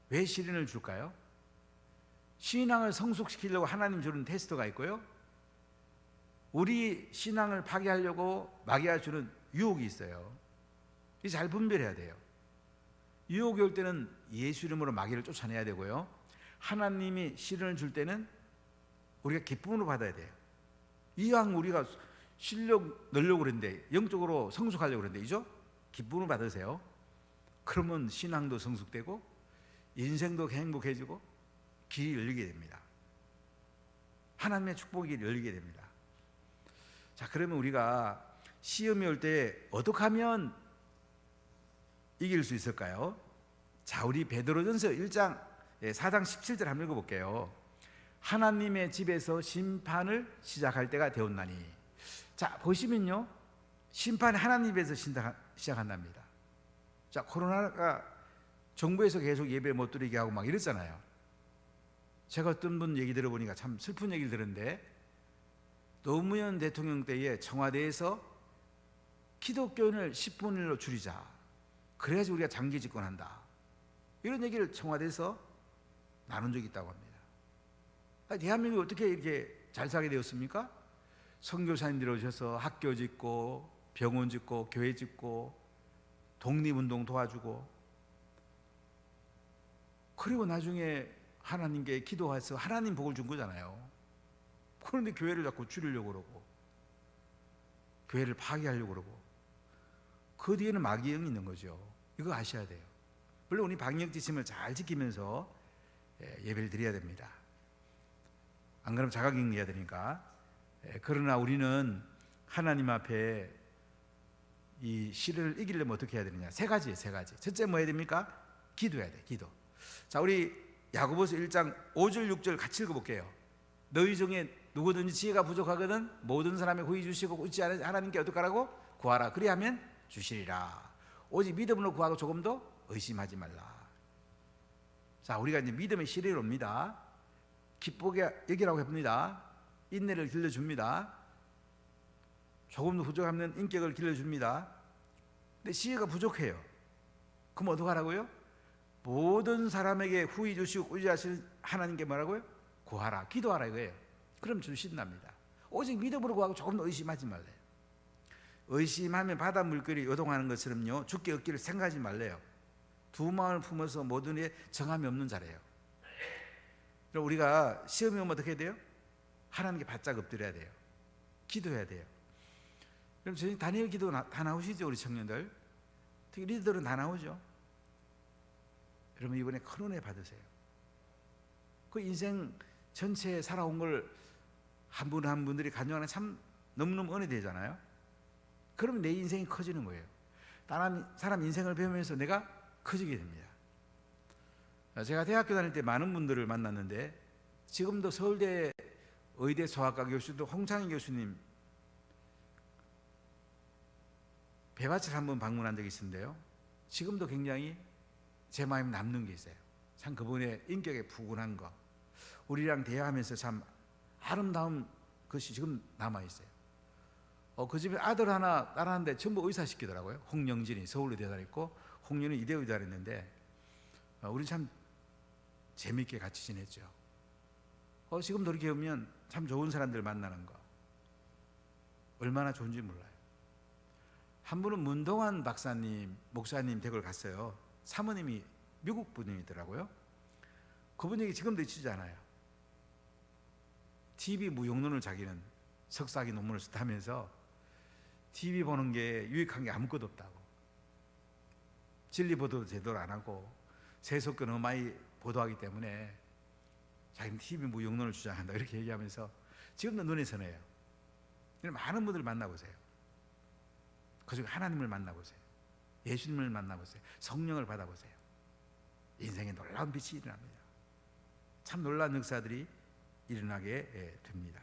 왜 시련을 줄까요? 신앙을 성숙시키려고 하나님 주는 테스트가 있고요, 우리 신앙을 파괴하려고 마귀가 주는 유혹이 있어요. 이 잘 분별해야 돼요. 유혹이 올 때는 예수 이름으로 마귀를 쫓아내야 되고요, 하나님이 시련을 줄 때는 우리가 기쁨으로 받아야 돼요. 이왕 우리가 실력 늘려고 그랬는데, 영적으로 성숙하려고 그랬는데, 이죠? 기쁨을 받으세요. 그러면 신앙도 성숙되고 인생도 행복해지고 길이 열리게 됩니다. 하나님의 축복이 열리게 됩니다. 자, 그러면 우리가 시험이 올 때 어떻게 하면 이길 수 있을까요? 자, 우리 베드로전서 1장 4장 17절 한번 읽어볼게요. 하나님의 집에서 심판을 시작할 때가 되었나니. 자, 보시면요, 심판이 하나님에서 시작한답니다. 자, 코로나가 정부에서 계속 예배 못 드리게 하고 막 이랬잖아요. 제가 어떤 분 얘기 들어보니까 참 슬픈 얘기를 들었는데, 노무현 대통령 때에 청와대에서 기독교인을 10분의 1로 줄이자, 그래야지 우리가 장기 집권한다, 이런 얘기를 청와대에서 나눈 적이 있다고 합니다. 대한민국이 어떻게 이렇게 잘 살게 되었습니까? 선교사님들이 오셔서 학교 짓고 병원 짓고 교회 짓고 독립운동 도와주고, 그리고 나중에 하나님께 기도해서 하나님 복을 준 거잖아요. 그런데 교회를 자꾸 줄이려고 그러고 교회를 파괴하려고 그러고, 그 뒤에는 마귀의 영이 있는 거죠. 이거 아셔야 돼요. 물론 우리 방역 지침을 잘 지키면서 예배를 드려야 됩니다. 안 그러면 자가격리해야 되니까. 그러나 우리는 하나님 앞에 이 시를 이기려면 어떻게 해야 되느냐? 세 가지예요, 세 가지. 첫째 뭐 해야 됩니까? 기도해야 돼, 기도. 자, 우리 야고보서 1장 5절 6절 같이 읽어볼게요. 너희 중에 누구든지 지혜가 부족하거든 모든 사람의 후히 주시고 웃지 않은 하나님께 어떡하라고? 구하라. 그리하면 주시리라. 오직 믿음으로 구하고 조금도 의심하지 말라. 자, 우리가 이제 믿음의 시련이 옵니다. 기쁘게 여기라고 해봅니다. 인내를 길러줍니다. 조금도 부족하면 인격을 길러줍니다. 근데 지혜가 부족해요. 그럼 어떡하라고요? 모든 사람에게 후히 주시고 꾸지하실 하나님께 뭐라고요? 구하라, 기도하라 이거예요. 그럼 주신답니다. 오직 믿음으로 구하고 조금도 의심하지 말래요. 의심하면 바다 물결이 요동하는 것처럼요, 죽게 얻기를 생각하지 말래요. 두 마음을 품어서 모든 일에 정함이 없는 자래요. 그럼 우리가 시험이 오면 어떻게 해야 돼요? 하나님께 바짝 엎드려야 돼요. 기도해야 돼요. 그럼 저희 다니엘 기도 다 나오시죠? 우리 청년들, 특히 리더들은 다 나오죠. 여러분 이번에 큰 은혜 받으세요. 그 인생 전체에 살아온 걸 한 분 한 분들이 간증하는 참 너무너무 은혜 되잖아요. 그러면 내 인생이 커지는 거예요. 다른 사람 인생을 배우면서 내가 커지게 됩니다. 제가 대학교 다닐 때 많은 분들을 만났는데 지금도 서울대 의대 소아과 교수도 홍창희 교수님 배밭을 한번 방문한 적이 있는데요. 지금도 굉장히 제 마음에 남는 게 있어요. 참 그분의 인격에 푸근한 거, 우리랑 대화하면서 참 아름다운 것이 지금 남아있어요. 그 집에 아들 하나, 딸 하나인데 전부 의사 시키더라고요. 홍영진이 서울의대 다녔고 홍윤이 이대의대 다녔는데 우리 참 재미있게 같이 지냈죠. 지금 돌이켜 보면 참 좋은 사람들 만나는 거 얼마나 좋은지 몰라요. 한 분은 문동환 박사님, 목사님 댁을 갔어요. 사모님이 미국 분이더라고요. 그분 얘기 지금도 잊히잖아요. TV 무용론을 자기는 석사학위 논문을 쓰다면서 TV 보는 게 유익한 게 아무것도 없다고, 진리 보도도 제대로 안 하고 세속권 너무 많이 보도하기 때문에 자기는 TV 무용론을 주장한다 이렇게 얘기하면서 지금도 눈에 선해요. 많은 분들을 만나보세요. 그중에 하나님을 만나보세요. 예수님을 만나보세요. 성령을 받아보세요. 인생에 놀라운 빛이 일어납니다. 참 놀라운 역사들이 일어나게 됩니다.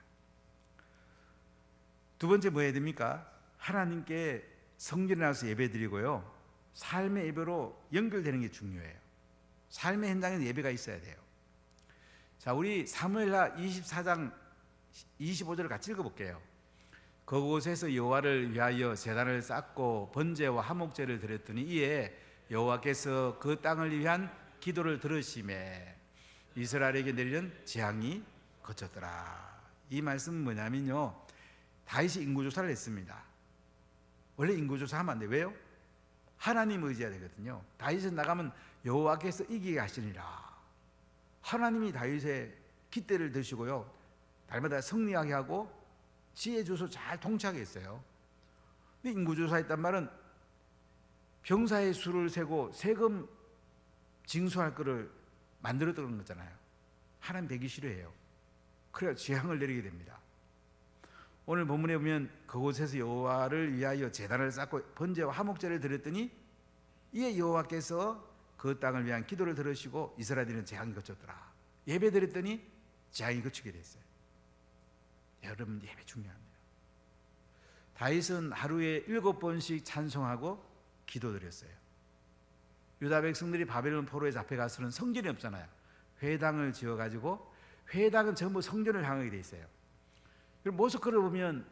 두 번째 뭐 해야 됩니까? 하나님께 성전에 나와서 예배드리고요, 삶의 예배로 연결되는 게 중요해요. 삶의 현장에서 예배가 있어야 돼요. 자, 우리 사무엘하 24장 25절을 같이 읽어볼게요. 그곳에서 여호와를 위하여 제단을 쌓고 번제와 화목제를 드렸더니 이에 여호와께서 그 땅을 위한 기도를 들으시매 이스라엘에게 내리는 재앙이 그쳤더라. 이 말씀은 뭐냐면요, 다윗이 인구조사를 했습니다. 원래 인구조사하면 안 돼요. 왜요? 하나님 의지해야 되거든요. 다윗은 나가면 여호와께서 이기게 하시니라. 하나님이 다윗의 깃대를 드시고요, 날마다 승리하게 하고 지혜 주소 잘 통치하게 했어요. 근데 인구조사했단 말은 병사의 수를 세고 세금 징수할 거를 만들었던 거잖아요. 하나님 되기 싫어해요. 그래야 재앙을 내리게 됩니다. 오늘 본문에 보면 그곳에서 여호와를 위하여 제단을 쌓고 번제와 화목제를 드렸더니 이에 여호와께서 그 땅을 위한 기도를 들으시고 이스라엘은 재앙이 그쳤더라. 예배 드렸더니 재앙이 그치게 됐어요. 여러분, 예배 중요합니다. 다윗은 하루에 7번씩 찬송하고 기도드렸어요. 유다 백성들이 바벨론 포로에 잡혀가서는 성전이 없잖아요. 회당을 지어가지고, 회당은 전부 성전을 향하게 돼 있어요. 모스크를 보면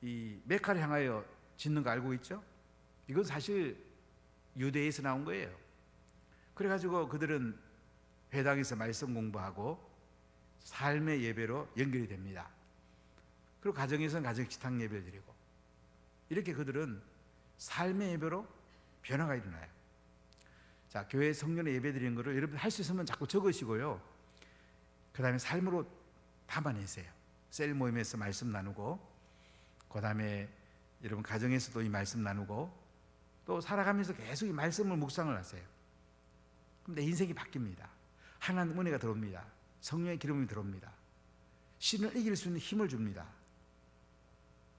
이 메카를 향하여 짓는 거 알고 있죠? 이건 사실 유대에서 나온 거예요. 그래가지고 그들은 회당에서 말씀 공부하고 삶의 예배로 연결이 됩니다. 그리고 가정에서는 가정 식탁 예배를 드리고, 이렇게 그들은 삶의 예배로 변화가 일어나요. 자, 교회 성전에 예배 드리는 거를 여러분 할 수 있으면 자꾸 적으시고요, 그 다음에 삶으로 담아내세요. 셀 모임에서 말씀 나누고, 그 다음에 여러분 가정에서도 이 말씀 나누고, 또 살아가면서 계속 이 말씀을 묵상을 하세요. 그럼 내 인생이 바뀝니다. 하나님 은혜가 들어옵니다. 성령의 기름이 들어옵니다. 신을 이길 수 있는 힘을 줍니다.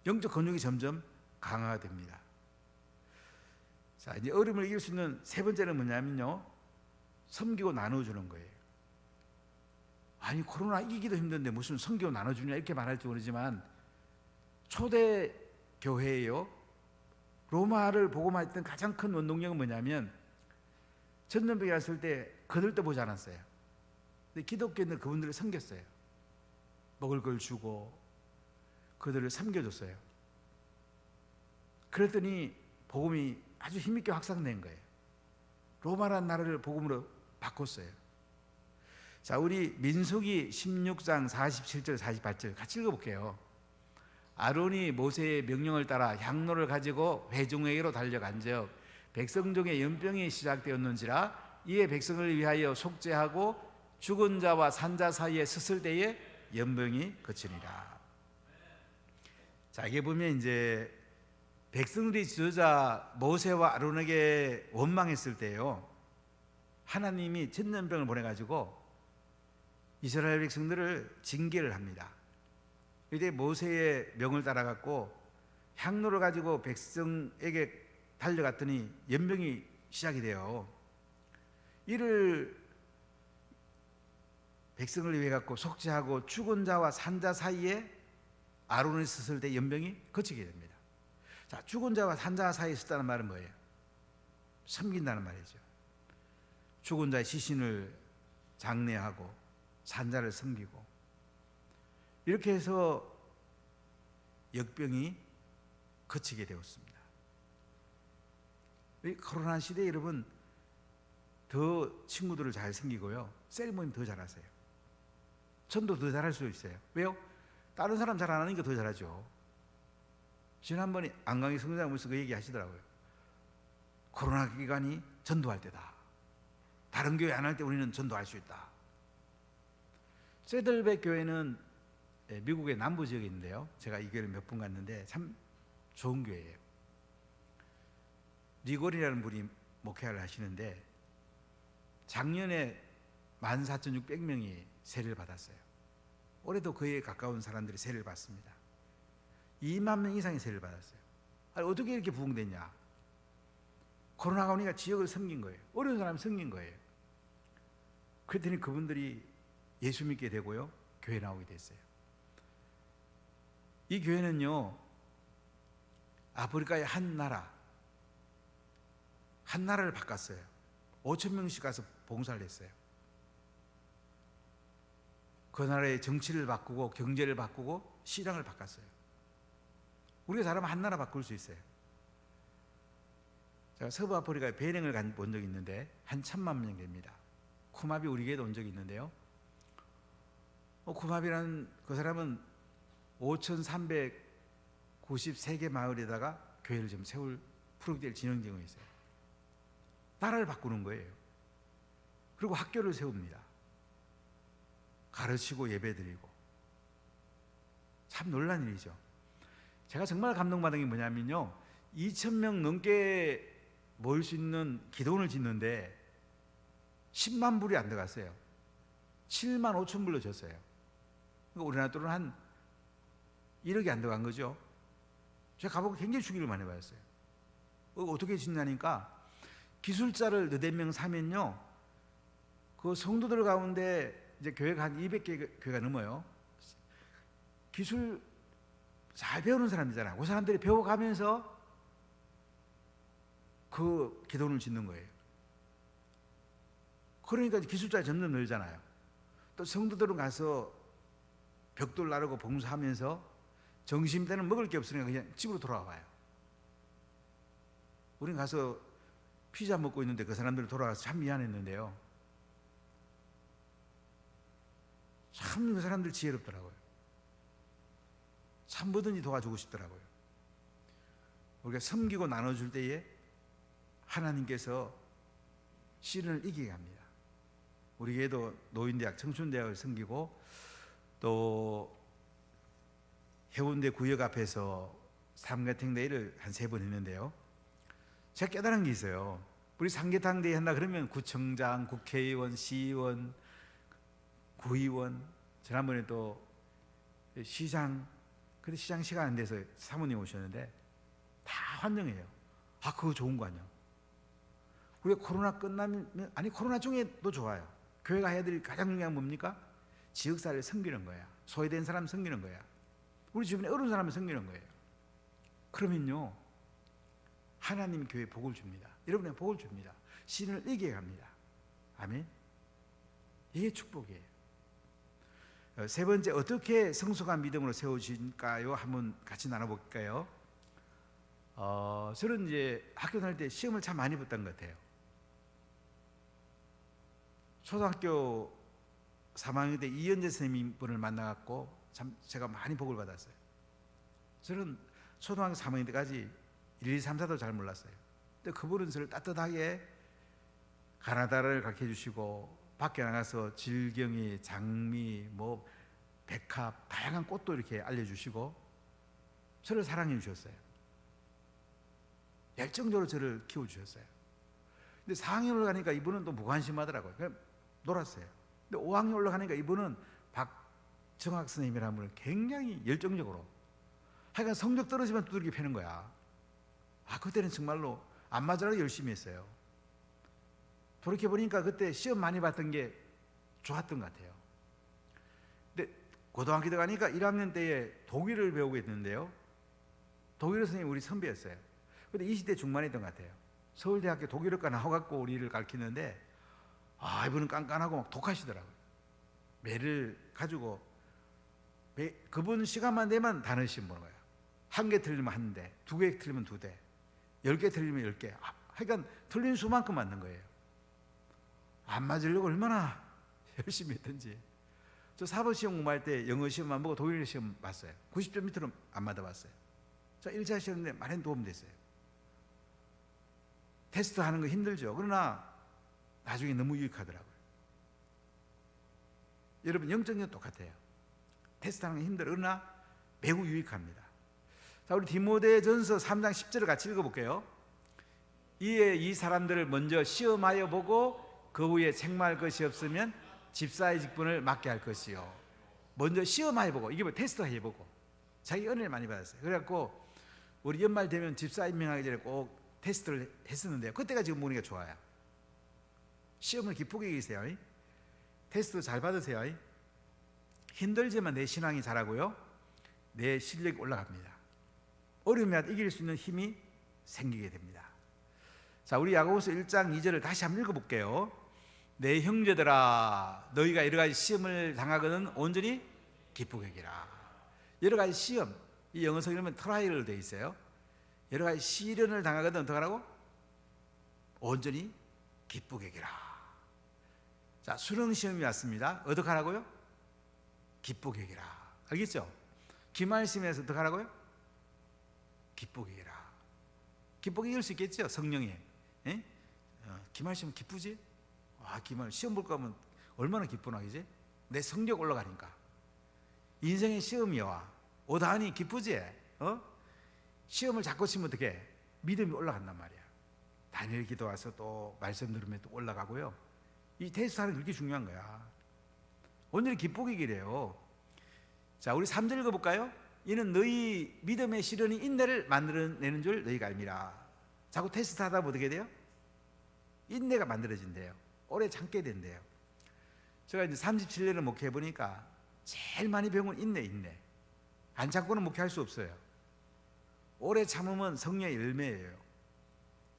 영적 근육이 점점 강화가 됩니다. 자, 이제 어려움을 이길 수 있는 세 번째는 뭐냐면요, 섬기고 나눠주는 거예요. 아니, 코로나 이기기도 힘든데 무슨 섬기고 나눠주냐 이렇게 말할지 모르지만, 초대 교회예요, 로마를 복음화했던 가장 큰 원동력은 뭐냐면, 전염병이 왔을 때 그들도 보지 않았어요. 근데 기독교인들 그분들을 섬겼어요. 먹을 걸 주고 그들을 섬겨줬어요. 그랬더니 복음이 아주 힘있게 확산된 거예요. 로마라는 나라를 복음으로 바꿨어요. 자, 우리 민수기 16장 47절 48절 같이 읽어볼게요. 아론이 모세의 명령을 따라 향로를 가지고 회중에게로 달려간즉 백성 중에 연병이 시작되었는지라 이에 백성을 위하여 속죄하고 죽은 자와 산 자 사이에 섰을 때에 연병이 그치니라. 자, 이게 보면 이제 백성들이 지도자 모세와 아론에게 원망했을 때요, 하나님이 전염병을 보내가지고 이스라엘 백성들을 징계를 합니다. 이때 모세의 명을 따라갔고 향로를 가지고 백성에게 달려갔더니 연병이 시작이 돼요. 이를 백성을 위해 갖고 속죄하고 죽은 자와 산 자 사이에 아론이 섰을 때 연병이 거치게 됩니다. 자, 죽은 자와 산 자 사이에 섰다는 말은 뭐예요? 섬긴다는 말이죠. 죽은 자의 시신을 장례하고 산 자를 섬기고, 이렇게 해서 역병이 거치게 되었습니다. 이 코로나 시대에 여러분 더 친구들을 잘 섬기고요, 셀 모임 더 잘하세요. 전도 더 잘할 수 있어요. 왜요? 다른 사람 잘 안 하니까 더 잘하죠. 지난번에 안강희 성장하면서 그 얘기 하시더라고요. 코로나 기간이 전도할 때다. 다른 교회 안 할 때 우리는 전도할 수 있다. 세들백 교회는 미국의 남부 지역에 있는데요, 제가 이 교회를 몇 번 갔는데 참 좋은 교회예요. 리골이라는 분이 목회를 하시는데 작년에 14,600명이 세례를 받았어요. 올해도 그에 가까운 사람들이 세례를 받습니다. 2만 명 이상이 세례를 받았어요. 아니, 어떻게 이렇게 부흥됐냐? 코로나가 오니까 지역을 섬긴 거예요. 어려운 사람 섬긴 거예요. 그랬더니 그분들이 예수 믿게 되고요, 교회 나오게 됐어요. 이 교회는요, 아프리카의 한 나라를 바꿨어요. 5,000명씩 가서 봉사를 했어요. 그 나라의 정치를 바꾸고 경제를 바꾸고 시장을 바꿨어요. 우리가 잘하면 한 나라 바꿀 수 있어요. 제가 서부 아프리카에 배령을 본 적이 있는데 한 1,000만 명 됩니다. 쿠마비 우리 교회도 온 적이 있는데요, 쿠마비라는 그 사람은 5,393개 마을에다가 교회를 좀 세울 프로젝트를 진행 중에 있어요. 나라를 바꾸는 거예요. 그리고 학교를 세웁니다. 가르치고 예배드리고. 참 놀란 일이죠. 제가 정말 감동받은 게 뭐냐면요, 2,000명 넘게 모일 수 있는 기도원을 짓는데 10만 불이 안 들어갔어요. 7만 5천 불로 줬어요. 그러니까 우리나라 돈은 한 1억이 안 들어간 거죠. 제가 가보고 굉장히 주기를 많이 받았어요. 어떻게 짓냐니까, 기술자를 4명 사면요, 그 성도들 가운데 이제 교회가 한 200개 교회가 넘어요. 기술 잘 배우는 사람이잖아요. 그 사람들이 배워가면서 그 기도원을 짓는 거예요. 그러니까 기술자가 점점 늘잖아요. 또 성도들은 가서 벽돌 나르고 봉사하면서 점심때는 먹을 게 없으니까 그냥 집으로 돌아와 봐요. 우린 가서 피자 먹고 있는데 그 사람들 돌아가서 참 미안했는데요, 참 그 사람들 지혜롭더라고요. 참 뭐든지 도와주고 싶더라고요. 우리가 섬기고 나눠줄 때에 하나님께서 시련을 이기게 합니다. 우리 교회도 노인대학, 청춘대학을 섬기고 또 해운대 구역 앞에서 삼계탕대회를 한 3번 했는데요, 제가 깨달은 게 있어요. 우리 삼계탕대회 한다 그러면 구청장, 국회의원, 시의원, 구의원, 지난번에 또 시장, 근데 시장 시간 안 돼서 사모님 오셨는데 다 환영해요. 아, 그거 좋은 거 아니야? 우리가 코로나 끝나면, 아니 코로나 중에도 좋아요. 교회가 해야 될 가장 중요한 뭡니까? 지역사회를 섬기는 거야. 소외된 사람 섬기는 거야. 우리 주변에 어려운 사람을 섬기는 거예요. 그러면요, 하나님이 교회에 복을 줍니다. 여러분의 복을 줍니다. 신을 이기게 합니다. 아멘. 이게 축복이에요. 3번째, 어떻게 성숙한 믿음으로 세워질까요? 한번 같이 나눠볼까요? 저는 이제 학교 다닐 때 시험을 참 많이 봤던 것 같아요. 초등학교 3학년 때 이현재 선생님 분을 만나갖고 참 제가 많이 복을 받았어요. 저는 초등학교 3학년 때까지 1, 2, 3, 4도 잘 몰랐어요. 근데 그분은 저를 따뜻하게 가나다를 가르쳐 주시고, 밖에 나가서 질경이, 장미, 뭐 백합, 다양한 꽃도 이렇게 알려주시고 저를 사랑해 주셨어요. 열정적으로 저를 키워주셨어요. 근데 4학년을 가니까 이분은 또 무관심하더라고요. 그냥 놀았어요. 근데 5학년 올라가니까 이분은 박정학 선생님이라는 분을 굉장히 열정적으로, 하여간 성적 떨어지면 두들겨 패는 거야. 그때는 정말로 안 맞으라고 열심히 했어요. 돌이켜보니까 그때 시험 많이 봤던 게 좋았던 것 같아요. 근데 고등학교 들어가니까 1학년 때에 독일을 배우고 있는데요, 독일어 선생님이 우리 선배였어요. 근데 20대 중반이었던 것 같아요. 서울대학교 독일어과 나와갖고 우리를 가르치는데 이분은 깐깐하고 막 독하시더라고요. 매를 가지고 그분 시간만 되면 단어 시험 보는 거예요. 1개 틀리면 1대, 2개 틀리면 2대, 10개 틀리면 10개. 하여간 틀린 수만큼 맞는 거예요. 안 맞으려고 얼마나 열심히 했던지. 저 사법시험 공부할 때 영어 시험만 보고 독일어 시험 봤어요. 90점 밑으로 안 맞아봤어요. 저 1차 시험에 많이 도움됐어요. 테스트 하는 거 힘들죠. 그러나 나중에 너무 유익하더라고요. 여러분 영적인 똑같아요. 테스트 하는 거 힘들어. 그러나 매우 유익합니다. 자, 우리 디모데전서 3장 10절을 같이 읽어볼게요. 이에 이 사람들을 먼저 시험하여 보고 그 후에 책망할 것이 없으면 집사의 직분을 맡게 할 것이요. 먼저 시험하여 보고, 이게 뭐 테스트 해보고, 자기 은혜를 많이 받았어요. 그래갖고 우리 연말 되면 집사 임명하기 전에 꼭 테스트를 했었는데요, 그때가 지금 보니까 좋아요. 시험을 기쁘게 이기세요. 테스트 잘 받으세요. 힘들지만 내 신앙이 자라고요, 내 실력이 올라갑니다. 어려우면 이길 수 있는 힘이 생기게 됩니다. 자, 우리 야고보서 1장 2절을 다시 한번 읽어볼게요. 내 형제들아, 너희가 여러 가지 시험을 당하거든 온전히 기쁘게 여기라. 여러 가지 시험, 이 영어 성경에 트라이얼로 되어 있어요. 여러 가지 시련을 당하거든 어떻게 하라고? 온전히 기쁘게 여기라. 자, 수능 시험이 왔습니다. 어떻게 하라고요? 기쁘게 여기라. 알겠죠? 기말 시험에서 어떻게 하라고요? 기쁘게 여기라. 기쁘게 이길 수 있겠죠? 성령에. 기말 시험 기쁘지? 기말 시험 볼까 하면 얼마나 기쁘나, 그지? 내 성적 올라가니까. 인생의 시험이 오다하니 기쁘지? 시험을 자꾸 치면 어떻게? 믿음이 올라간단 말이야. 다니엘 기도 와서 또 말씀 들으면 또 올라가고요. 이 테스트 하는 게 그렇게 중요한 거야. 오늘은 기쁘게 이기래요. 자, 우리 3절 읽어볼까요? 이는 너희 믿음의 시련이 인내를 만들어내는 줄 너희가 알미라. 자꾸 테스트 하다 보면 어떻게 돼요? 인내가 만들어진대요. 오래 참게 된대요. 제가 이제 37년을 목회해 보니까 제일 많이 배운 건 인내. 안 참고는 목회할 수 없어요. 오래 참으면 성령의 열매예요.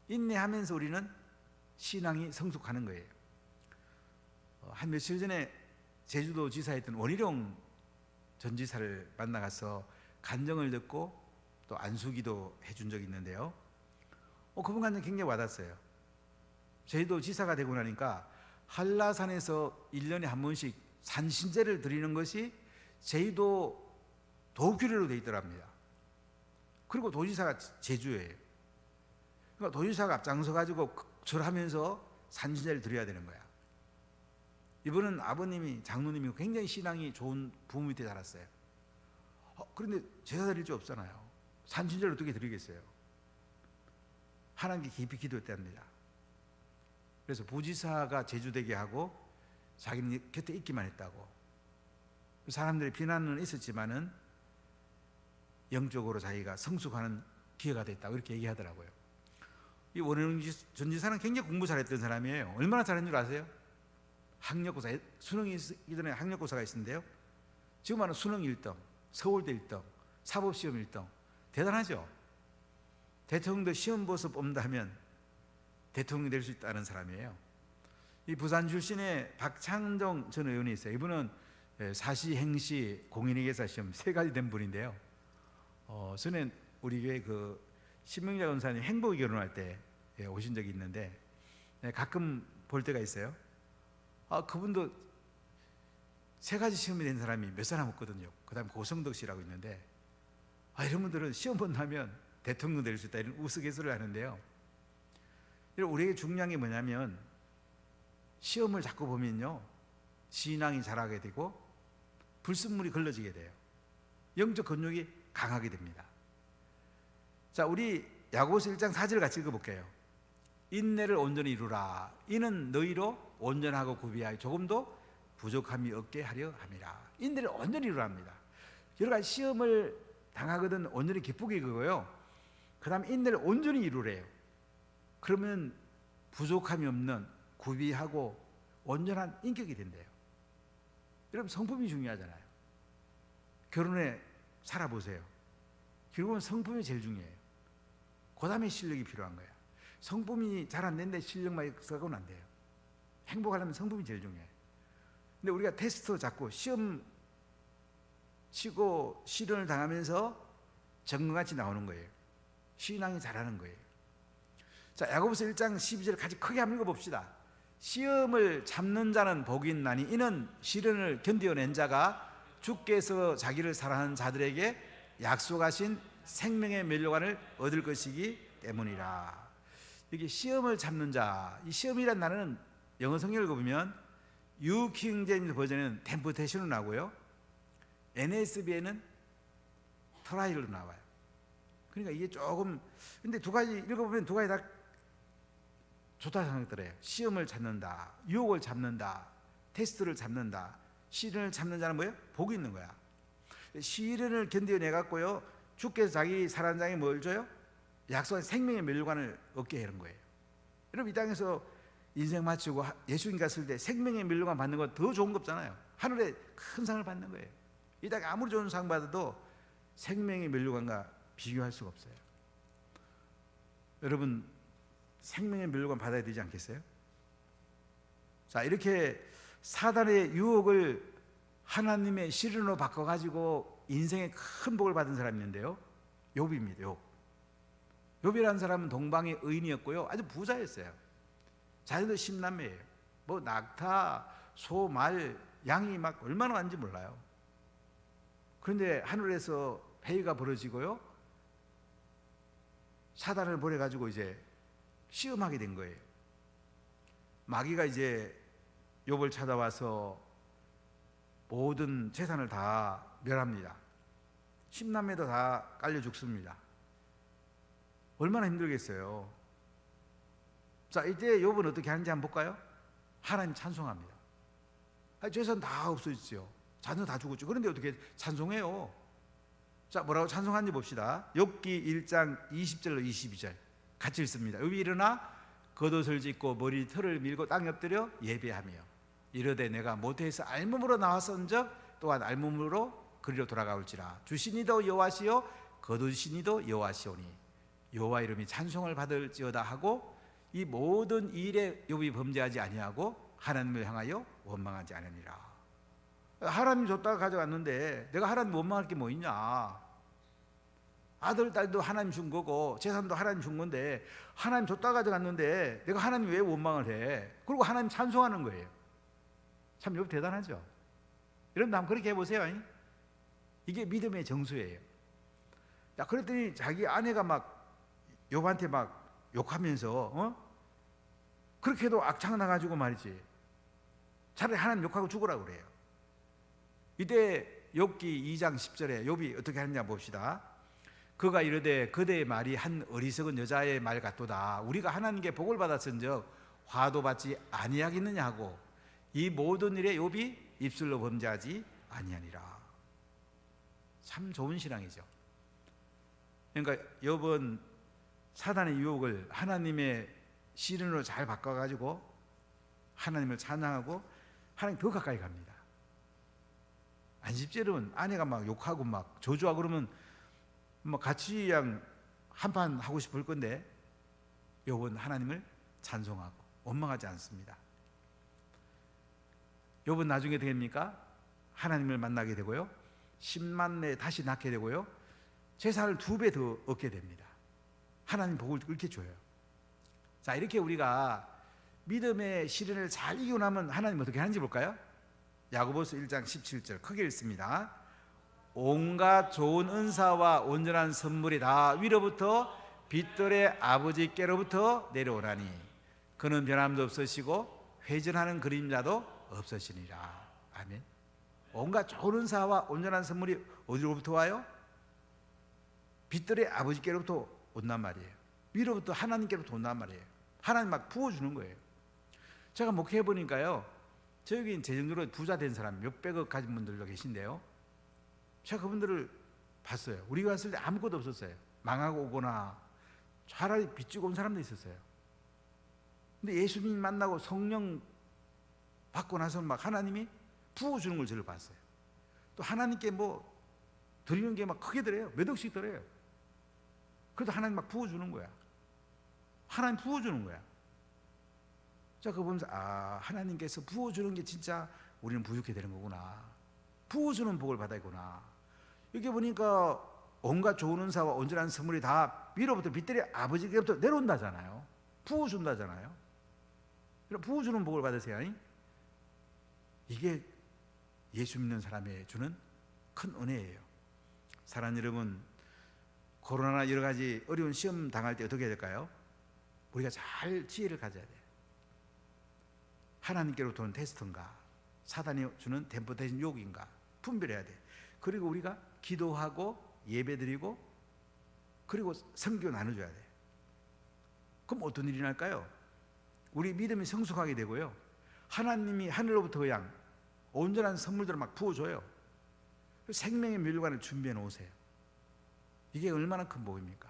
인내하면서 우리는 신앙이 성숙하는 거예요. 한 며칠 전에 제주도 지사였던 원희룡 전 지사를 만나가서 간증을 듣고 또 안수기도 해준 적이 있는데요, 그분 간증 굉장히 와닿았어요. 제주도 지사가 되고 나니까 한라산에서 1년에 한 번씩 산신제를 드리는 것이 제주도 도규례로 되어 있더랍니다. 그리고 도지사가 제주예요. 그러니까 도지사가 앞장서 가지고 절하면서 산신제를 드려야 되는 거야. 이분은 아버님이 장로님이고 굉장히 신앙이 좋은 부모 밑에 자랐어요. 그런데 제사 드릴 줄 없잖아요. 산신제를 어떻게 드리겠어요? 하나님께 깊이 기도했답니다. 그래서 부지사가 제주되게 하고 자기는 곁에 있기만 했다고. 사람들의 비난은 있었지만은 영적으로 자기가 성숙하는 기회가 됐다고 이렇게 얘기하더라고요. 이 원희룡 전 지사는 굉장히 공부 잘했던 사람이에요. 얼마나 잘했는 줄 아세요? 학력고사, 수능이 이전에 학력고사가 있었는데요, 지금 하는 수능 1등, 서울대 1등, 사법시험 1등. 대단하죠? 대통령도 시험 보서 뽑는다 하면 대통령이 될 수 있다는 사람이에요. 이 부산 출신의 박창정 전 의원이 있어요. 이분은 사시, 행시, 공인회계사 시험 3가지 된 분인데요, 전에 우리 교회 그 신명자 권사님 행복이 결혼할 때 오신 적이 있는데 가끔 볼 때가 있어요. 그분도 3가지 시험이 된 사람이 몇 사람 없거든요. 그 다음에 고성덕 씨라고 있는데, 이런 분들은 시험 본다면 대통령 될 수 있다 이런 우스갯소리를 하는데요, 우리에게 중요한 게 뭐냐면 시험을 자꾸 보면요 신앙이 자라게 되고 불순물이 걸러지게 돼요. 영적 근육이 강하게 됩니다. 자, 우리 야고보서 1장 4절 같이 읽어볼게요. 인내를 온전히 이루라. 이는 너희로 온전하고 구비하여 조금도 부족함이 없게 하려 함이라. 인내를 온전히 이루랍니다. 여러 가지 시험을 당하거든 온전히 기쁘게 그거요. 그 다음 인내를 온전히 이루래요. 그러면 부족함이 없는 구비하고 온전한 인격이 된대요. 여러분 성품이 중요하잖아요. 결혼에 살아보세요. 결국은 성품이 제일 중요해요. 그 다음에 실력이 필요한 거예요. 성품이 잘 안 되는데 실력만 있어서는 안 돼요. 행복하려면 성품이 제일 중요해요. 근데 우리가 테스트 자꾸 시험 치고 시련을 당하면서 정금같이 나오는 거예요. 신앙이 잘하는 거예요. 자, 야고보서 1장 12절 같이 크게 한번 읽어봅시다. 시험을 참는 자는 복이 있나니 이는 시련을 견디어낸 자가 주께서 자기를 사랑하는 자들에게 약속하신 생명의 면류관을 얻을 것이기 때문이라. 이게 시험을 참는 자, 이 시험이란 단어는 영어 성경을 읽어보면 뉴 킹 제임스 버전에는 템프테이션으로 나오고요, NSB에는 트라이얼로 나와요. 그러니까 이게 조금, 근데 두 가지 읽어보면 두 가지 다 좋다 생각들어요. 시험을 참는다, 유혹을 참는다, 테스트를 참는다. 시련을 참는 자는 뭐예요? 복이 있는 거야. 시련을 견뎌내갖고요, 주께서 자기 사랑하는 자에게 뭘 줘요? 약속한 생명의 면류관을 얻게 하는 거예요. 여러분 이 땅에서 인생 마치고 예수님 갔을 때 생명의 면류관 받는 건 더 좋은 거 없잖아요. 하늘에 큰 상을 받는 거예요. 이 땅에 아무리 좋은 상 받아도 생명의 면류관과 비교할 수가 없어요. 여러분 생명의 면류관 받아야 되지 않겠어요? 자, 이렇게 사단의 유혹을 하나님의 시련으로 바꿔가지고 인생에 큰 복을 받은 사람이 있는데요, 욥입니다. 욥이라는 사람은 동방의 의인이었고요, 아주 부자였어요. 자녀도 10남매예요. 뭐 낙타, 소, 말, 양이 막 얼마나 많은지 몰라요. 그런데 하늘에서 회의가 벌어지고요, 사단을 보내가지고 이제 시험하게 된 거예요. 마귀가 이제 욥을 찾아와서 모든 재산을 다 멸합니다. 10남매도 다 깔려 죽습니다. 얼마나 힘들겠어요. 자, 이때 욥은 어떻게 하는지 한번 볼까요? 하나님 찬송합니다. 재산 다 없어졌죠. 자녀 다 죽었죠. 그런데 어떻게 찬송해요? 자, 뭐라고 찬송하는지 봅시다. 욥기 1장 20절로 22절 같이 읽습니다. 욥이 일어나 겉옷을 찢고 머리 털을 밀고 땅에 엎드려 예배하며 이르되 내가 모태에서 알몸으로 나왔은즉 또한 알몸으로 그리로 돌아가올지라. 주시니도 여호와시요 거두시니도 여호와시오니 여호와 이름이 찬송을 받을지어다 하고 이 모든 일에 욥이 범죄하지 아니하고 하나님을 향하여 원망하지 않으니라. 하나님 줬다가 가져갔는데 내가 하나님 원망할 게 뭐 있냐? 아들 딸도 하나님 준 거고 재산도 하나님 준 건데 하나님 줬다가 가져갔는데 내가 하나님 왜 원망을 해? 그리고 하나님 찬송하는 거예요. 참 욥 대단하죠. 여러분 한번 그렇게 해보세요. 이게 믿음의 정수예요. 야, 그랬더니 자기 아내가 막 욥한테 막 욕하면서 그렇게 해도 악창 나가지고 말이지, 차라리 하나님 욕하고 죽으라고 그래요. 이때 욥기 2장 10절에 욥이 어떻게 하느냐 봅시다. 그가 이르되 그대의 말이 한 어리석은 여자의 말 같도다. 우리가 하나님께 복을 받았은즉 화도 받지 아니하겠느냐 하고 이 모든 일에 욥이 입술로 범죄하지 아니하니라. 참 좋은 신앙이죠. 그러니까 욥은 사단의 유혹을 하나님의 시련으로 잘 바꿔가지고 하나님을 찬양하고 하나님 더 가까이 갑니다. 안식절은 아내가 막 욕하고 막 저주하고 그러면 뭐 같이 그냥 한판 하고 싶을 건데 욥은 하나님을 찬송하고 원망하지 않습니다. 욥은 나중에 어떻게 됩니까? 하나님을 만나게 되고요, 10만내 다시 낳게 되고요, 재산을 2배 더 얻게 됩니다. 하나님 복을 이렇게 줘요. 자, 이렇게 우리가 믿음의 시련을 잘 이기고 나면 하나님 어떻게 하는지 볼까요? 야고보서 1장 17절 크게 읽습니다. 온갖 좋은 은사와 온전한 선물이 다 위로부터 빛들의 아버지께로부터 내려오라니 그는 변함도 없으시고 회전하는 그림자도 없으시니라. 아멘. 온갖 좋은 은사와 온전한 선물이 어디로부터 와요? 빛들의 아버지께로부터 온단 말이에요. 위로부터 하나님께로부터 온단 말이에요. 하나님 막 부어주는 거예요. 제가 목회해 보니까요, 저기 재정적으로 부자 된 사람 몇백억 가진 분들도 계신데요. 제가 그분들을 봤어요. 우리가 왔을 때 아무것도 없었어요. 망하고 오거나 차라리 빚지고 온 사람도 있었어요. 근데 예수님 만나고 성령 받고 나서 막 하나님이 부어주는 걸 저를 봤어요. 또 하나님께 뭐 드리는 게 막 크게 드려요. 몇 억씩 드려요. 그래도 하나님 막 부어주는 거야. 하나님 부어주는 거야. 자, 그거 보면서 하나님께서 부어주는 게 진짜 우리는 부족해 되는 거구나. 부어주는 복을 받아야구나. 여기 보니까 온갖 좋은 은사와 온전한 선물이 다 위로부터 빛들이 아버지께부터 내려온다잖아요. 부어준다잖아요. 부어주는 복을 받으세요. 이게 예수 믿는 사람이 주는 큰 은혜예요. 사랑하는 여러분, 코로나나 여러 가지 어려운 시험 당할 때 어떻게 해야 될까요? 우리가 잘 지혜를 가져야 돼요. 하나님께로부터 온 테스트인가, 사단이 주는 템포테이션 욕인가 분별해야 돼. 그리고 우리가 기도하고 예배드리고 그리고 선교 나눠줘야 돼. 그럼 어떤 일이 날까요? 우리 믿음이 성숙하게 되고요, 하나님이 하늘로부터 그냥 온전한 선물들을 막 부어줘요. 생명의 멸관을 준비해 놓으세요. 이게 얼마나 큰 복입니까?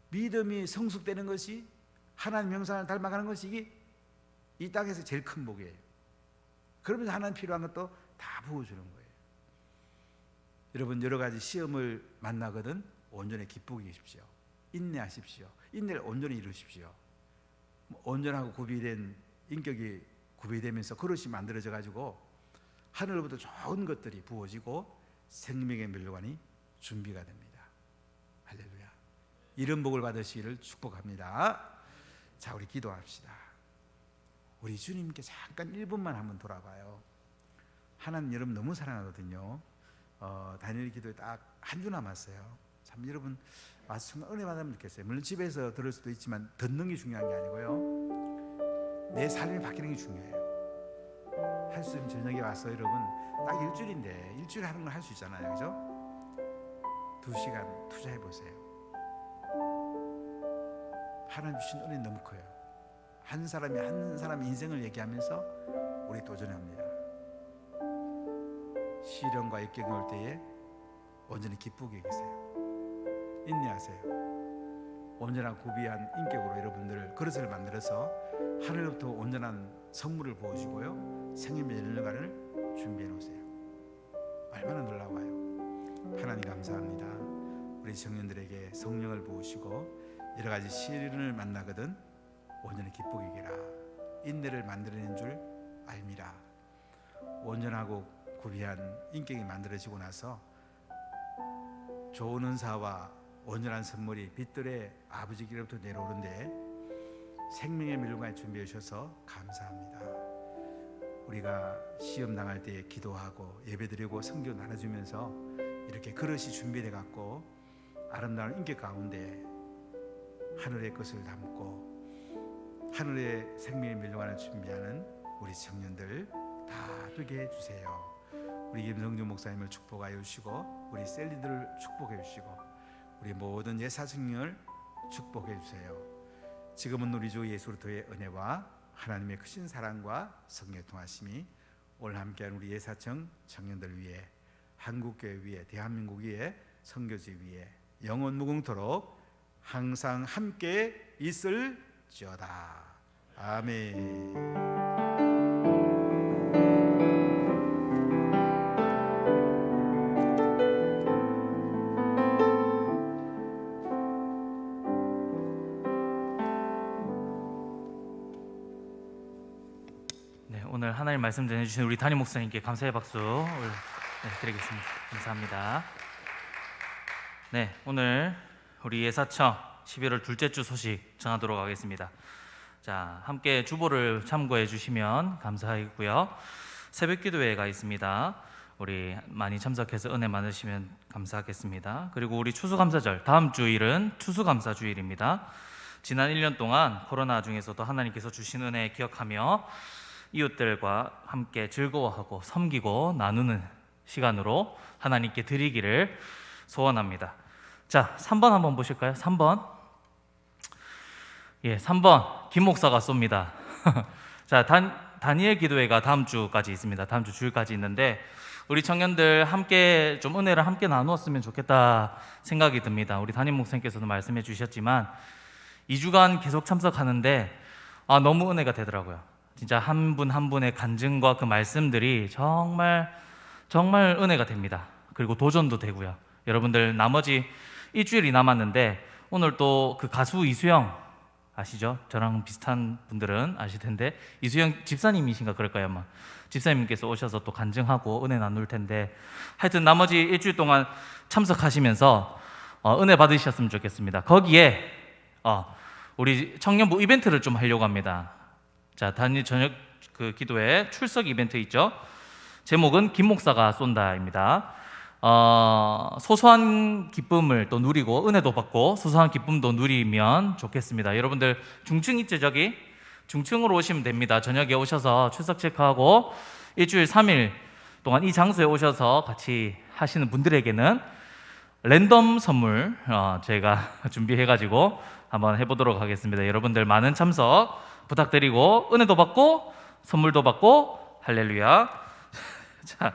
믿음이 성숙되는 것이, 하나님 형상을 닮아가는 것이 이게 이 땅에서 제일 큰 복이에요. 그러면서 하나님 필요한 것도 다 부어주는 거예요. 여러분, 여러 가지 시험을 만나거든 온전히 기쁘게 계십시오. 인내하십시오. 인내를 온전히 이루십시오. 온전하고 구비된 인격이 구비되면서 그릇이 만들어져 가지고 하늘로부터 좋은 것들이 부어지고 생명의 멸관이 준비가 됩니다. 할렐루야. 이런 복을 받으시기를 축복합니다. 자, 우리 기도합시다. 우리 주님께 잠깐 1분만 한번 돌아봐요. 하나님 여러분 너무 사랑하거든요. 다니엘 기도에 딱 한 주 남았어요. 참 여러분 와서 정말 은혜 받으면 좋겠어요. 물론 집에서 들을 수도 있지만 듣는 게 중요한 게 아니고요, 내 삶이 바뀌는 게 중요해요. 할 수 있으면 저녁에 와서 여러분 딱 일주일인데 일주일 하는 걸 할 수 있잖아요. 그죠? 2시간 투자해 보세요. 하나님 주신 은혜 너무 커요. 한 사람이 한 사람의 인생을 얘기하면서 우리 도전합니다. 시련과 역경이 올 때에 온전히 기쁘게 계세요. 인내하세요. 온전한 구비한 인격으로 여러분들 그릇을 만들어서 하늘로부터 온전한 선물을 부어주고요, 생명의 열려가를 준비해 놓으세요. 얼마나 놀라워요. 하나님 감사합니다. 우리 청년들에게 성령을 부으시고 여러 가지 시련을 만나거든 온전히 기쁘게 계라. 인내를 만들어낸 줄 알미라. 온전하고 구비한 인격이 만들어지고 나서 좋은 은사와 온전한 선물이 빛들의 아버지께로부터 내려오는데 생명의 멸관에 준비해 주셔서 감사합니다. 우리가 시험 당할 때 기도하고 예배드리고 선교 나눠주면서 이렇게 그릇이 준비돼 갖고 아름다운 인격 가운데 하늘의 것을 담고 하늘의 생명의 멸관을 준비하는 우리 청년들 다 되게 해주세요. 우리 김성주 목사님을 축복하여 주시고 우리 셀리들을 축복해 주시고 우리 모든 예사승령을 축복해 주세요. 지금은 우리 주 예수 그리스도의 은혜와 하나님의 크신 사랑과 성령의 통하심이 오늘 함께한 우리 예사청 청년들 위해, 한국교회 위해, 대한민국 위해, 선교지 위해 영원 무궁토록 항상 함께 있을지어다. 아멘. 오늘 하나님 말씀 전해주신 우리 담임 목사님께 감사의 박수 드리겠습니다. 감사합니다. 네, 오늘 우리 예사청 11월 둘째 주 소식 전하도록 하겠습니다. 자, 함께 주보를 참고해 주시면 감사하겠고요. 새벽 기도회가 있습니다. 우리 많이 참석해서 은혜 많으시면 감사하겠습니다. 그리고 우리 추수감사절, 다음 주일은 추수감사 주일입니다. 지난 1년 동안 코로나 중에서도 하나님께서 주신 은혜 기억하며 이웃들과 함께 즐거워하고 섬기고 나누는 시간으로 하나님께 드리기를 소원합니다. 자, 3번 한번 보실까요? 3번. 예, 3번 김 목사가 쏩니다. 자, 다니엘 기도회가 다음 주까지 있습니다. 다음 주 주일까지 있는데 우리 청년들 함께 좀 은혜를 함께 나누었으면 좋겠다 생각이 듭니다. 우리 담임 목사님께서도 말씀해 주셨지만 2주간 계속 참석하는데 너무 은혜가 되더라고요. 진짜 한 분 한 분의 간증과 그 말씀들이 정말 은혜가 됩니다. 그리고 도전도 되고요. 여러분들 나머지 일주일이 남았는데 오늘 또 그 가수 이수영 아시죠? 저랑 비슷한 분들은 아실 텐데 이수영 집사님이신가 그럴 거예요 아마. 집사님께서 오셔서 또 간증하고 은혜 나눌 텐데 하여튼 나머지 일주일 동안 참석하시면서 은혜 받으셨으면 좋겠습니다. 거기에 우리 청년부 이벤트를 좀 하려고 합니다. 자, 단일 저녁 그 기도회 출석 이벤트 있죠? 제목은 김 목사가 쏜다입니다. 소소한 기쁨을 또 누리고 은혜도 받고 소소한 기쁨도 누리면 좋겠습니다. 여러분들 중층 있죠? 저기 중층으로 오시면 됩니다. 저녁에 오셔서 출석 체크하고 일주일 3일 동안 이 장소에 오셔서 같이 하시는 분들에게는 랜덤 선물 제가 준비해가지고 한번 해보도록 하겠습니다. 여러분들 많은 참석 부탁드리고 은혜도 받고 선물도 받고 할렐루야. 자,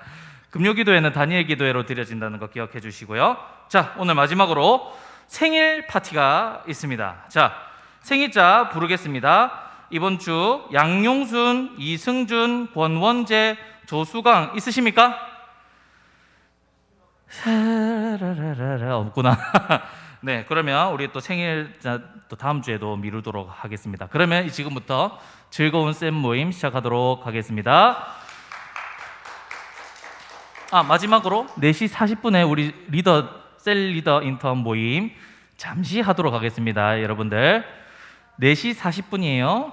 금요기도회는 다니엘 기도회로 드려진다는 거 기억해 주시고요. 자, 오늘 마지막으로 생일 파티가 있습니다. 자, 생일자 부르겠습니다. 이번 주 양용순, 이승준, 권원재, 조수강 있으십니까? 없구나. 네, 그러면 우리 또 생일자 또 다음 주에도 미루도록 하겠습니다. 그러면 지금부터 즐거운 쌤 모임 시작하도록 하겠습니다. 마지막으로 4시 40분에 우리 셀 리더 인턴 모임 잠시 하도록 하겠습니다. 여러분들 4시 40분이에요.